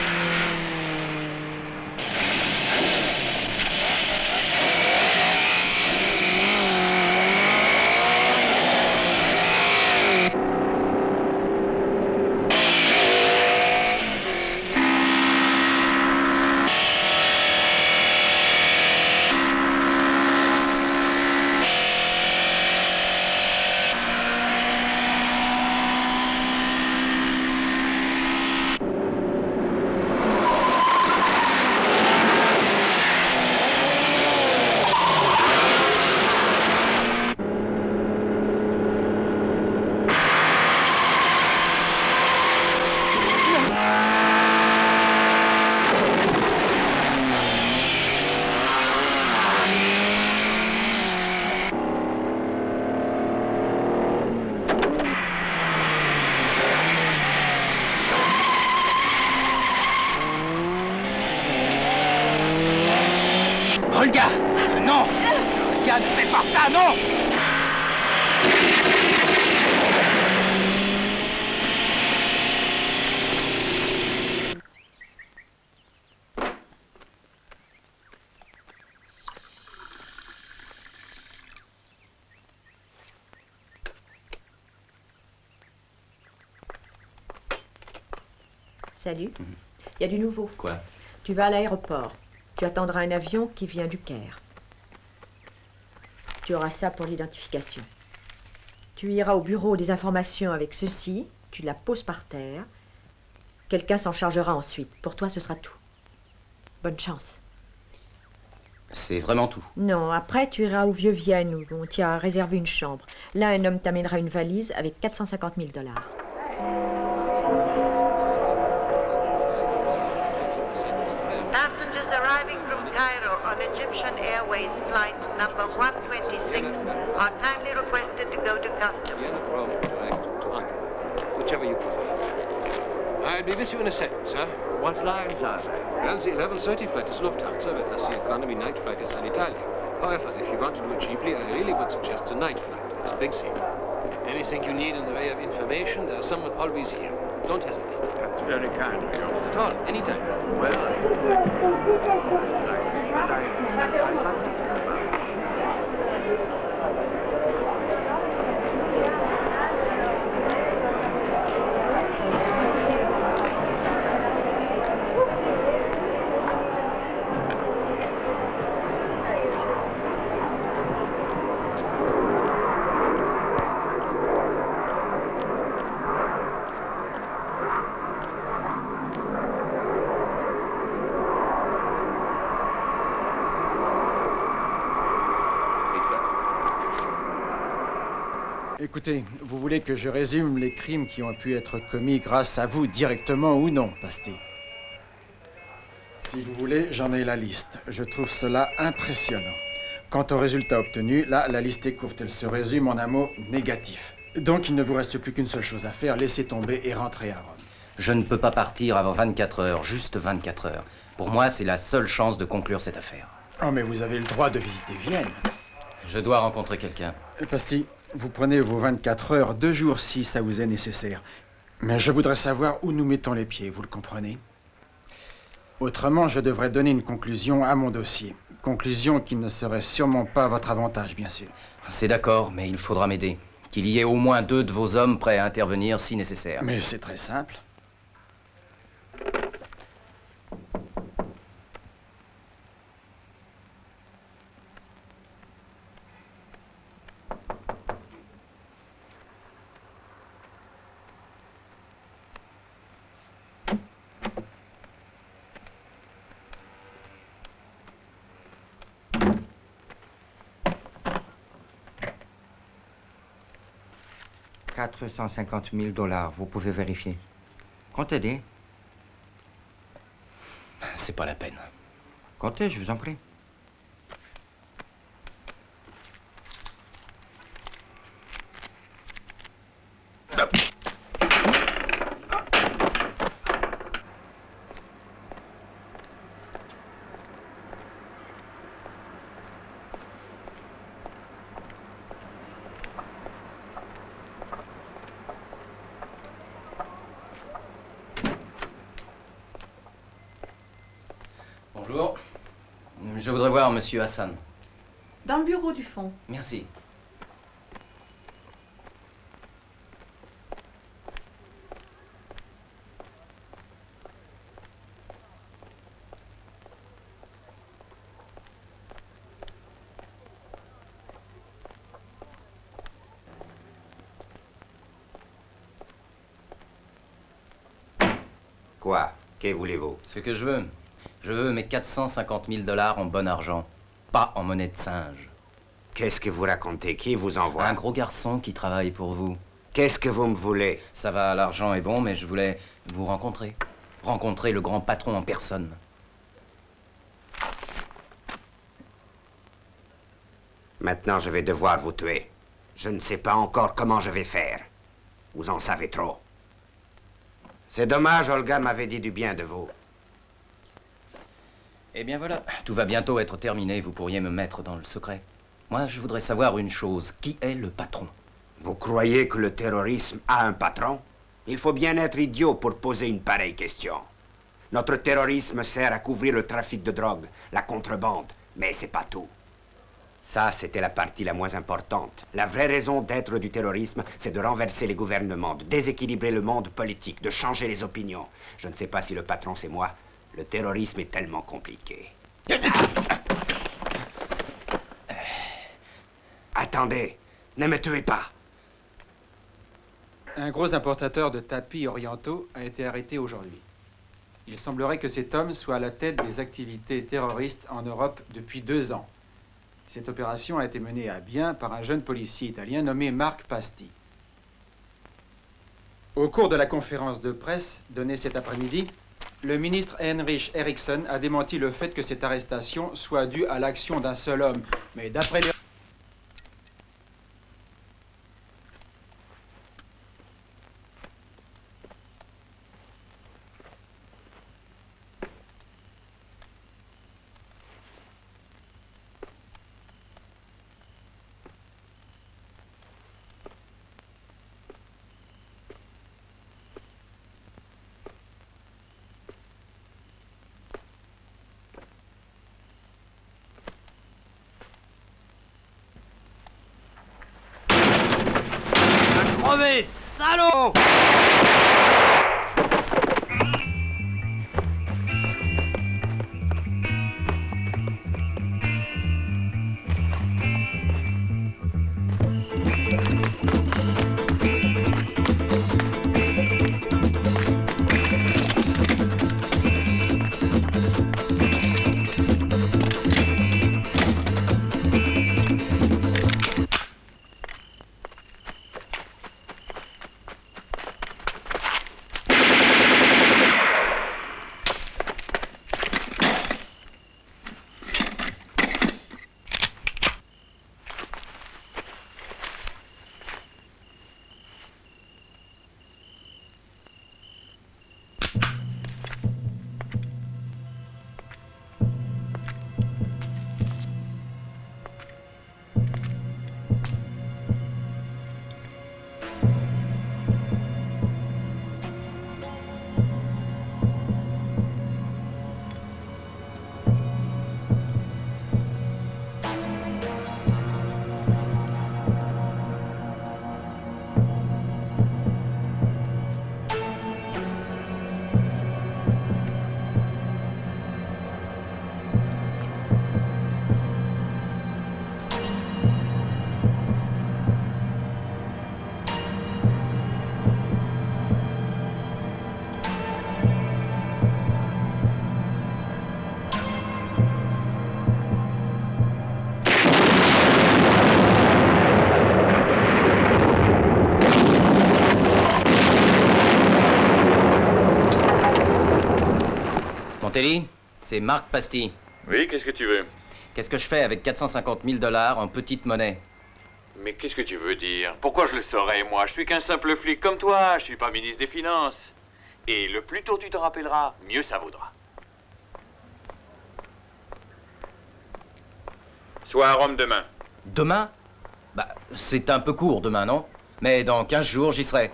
ça, non! Salut. Il y a du nouveau. Quoi? Tu vas à l'aéroport. Tu attendras un avion qui vient du Caire. Tu auras ça pour l'identification. Tu iras au bureau des informations avec ceci, tu la poses par terre. Quelqu'un s'en chargera ensuite. Pour toi, ce sera tout. Bonne chance. C'est vraiment tout. Non, après, tu iras au Vieux-Vienne où on t'y a réservé une chambre. Là, un homme t'amènera une valise avec 450 000 $. Passengers arriving from Cairo on Egyptian Airways flight number 126 are kindly requested to go to customs. Whichever you prefer. I'll be with you in a second, sir. What lines are they? Well, the 11:30 flight is Lufthansa, whereas the economy night flight is Alitalia. However, if you want to do it cheaply, I really would suggest a night flight. It's a big city. Anything you need in the way of information, there's someone always here. Don't hesitate. That's very kind of you. Not at all, anytime. Well, Écoutez, vous voulez que je résume les crimes qui ont pu être commis grâce à vous, directement ou non, Pasti? Si vous voulez, j'en ai la liste. Je trouve cela impressionnant. Quant aux résultats obtenus, là, la liste est courte. Elle se résume en un mot négatif. Donc, il ne vous reste plus qu'une seule chose à faire, laisser tomber et rentrer à Rome. Je ne peux pas partir avant 24 heures, juste 24 heures. Pour moi, c'est la seule chance de conclure cette affaire. Oh, mais vous avez le droit de visiter Vienne. Je dois rencontrer quelqu'un. Pasti, vous prenez vos 24 heures, 2 jours si ça vous est nécessaire. Mais je voudrais savoir où nous mettons les pieds, vous le comprenez? Autrement, je devrais donner une conclusion à mon dossier. Conclusion qui ne serait sûrement pas à votre avantage, bien sûr. C'est d'accord, mais il faudra m'aider. Qu'il y ait au moins 2 de vos hommes prêts à intervenir si nécessaire. Mais c'est très simple. $450 000, vous pouvez vérifier. Comptez-les. C'est pas la peine. Comptez, je vous en prie. Bonjour. Je voudrais voir Monsieur Hassan. Dans le bureau du fond. Merci. Quoi? Que voulez-vous? Ce que je veux mes 450 000 $ en bon argent, pas en monnaie de singe. Qu'est-ce que vous racontez? Qui vous envoie? Un gros garçon qui travaille pour vous. Qu'est-ce que vous me voulez? Ça va, l'argent est bon, mais je voulais vous rencontrer. Rencontrer le grand patron en personne. Maintenant, je vais devoir vous tuer. Je ne sais pas encore comment je vais faire. Vous en savez trop. C'est dommage, Olga m'avait dit du bien de vous. Eh bien voilà, tout va bientôt être terminé. Vous pourriez me mettre dans le secret. Moi, je voudrais savoir une chose. Qui est le patron? Vous croyez que le terrorisme a un patron? Il faut bien être idiot pour poser une pareille question. Notre terrorisme sert à couvrir le trafic de drogue, la contrebande, mais c'est pas tout. Ça, c'était la partie la moins importante. La vraie raison d'être du terrorisme, c'est de renverser les gouvernements, de déséquilibrer le monde politique, de changer les opinions. Je ne sais pas si le patron, c'est moi. Le terrorisme est tellement compliqué. Attendez, ne me tuez pas. Un gros importateur de tapis orientaux a été arrêté aujourd'hui. Il semblerait que cet homme soit à la tête des activités terroristes en Europe depuis 2 ans. Cette opération a été menée à bien par un jeune policier italien nommé Marc Pasti. Au cours de la conférence de presse donnée cet après-midi, le ministre Heinrich Eriksson a démenti le fait que cette arrestation soit due à l'action d'un seul homme. Mais d'après les... Crevé, salaud! Montelli, c'est Marc Pasti. Oui, qu'est-ce que tu veux? Qu'est-ce que je fais avec 450 000 $ en petite monnaie? Mais qu'est-ce que tu veux dire? Pourquoi je le saurais, moi? Je suis qu'un simple flic comme toi, je suis pas ministre des Finances. Et le plus tôt tu te rappelleras, mieux ça vaudra. Sois à Rome demain. Demain? Bah, c'est un peu court demain, non? Mais dans 15 jours, j'y serai.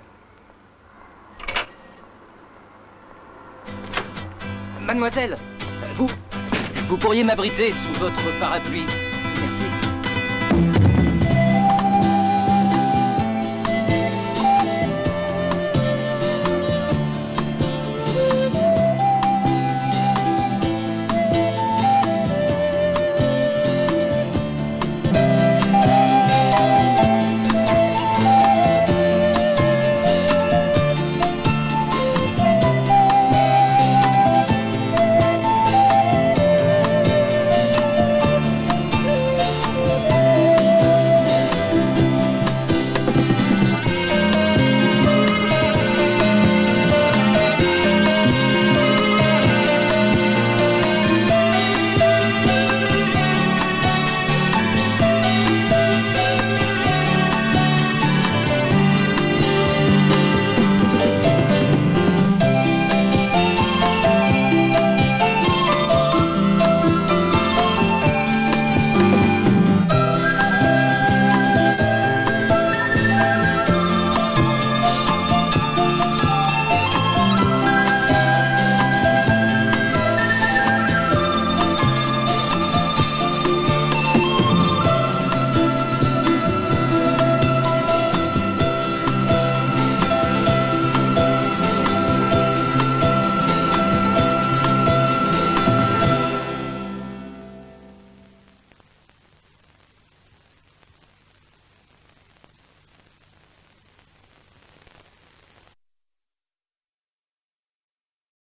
Mademoiselle, vous pourriez m'abriter sous votre parapluie.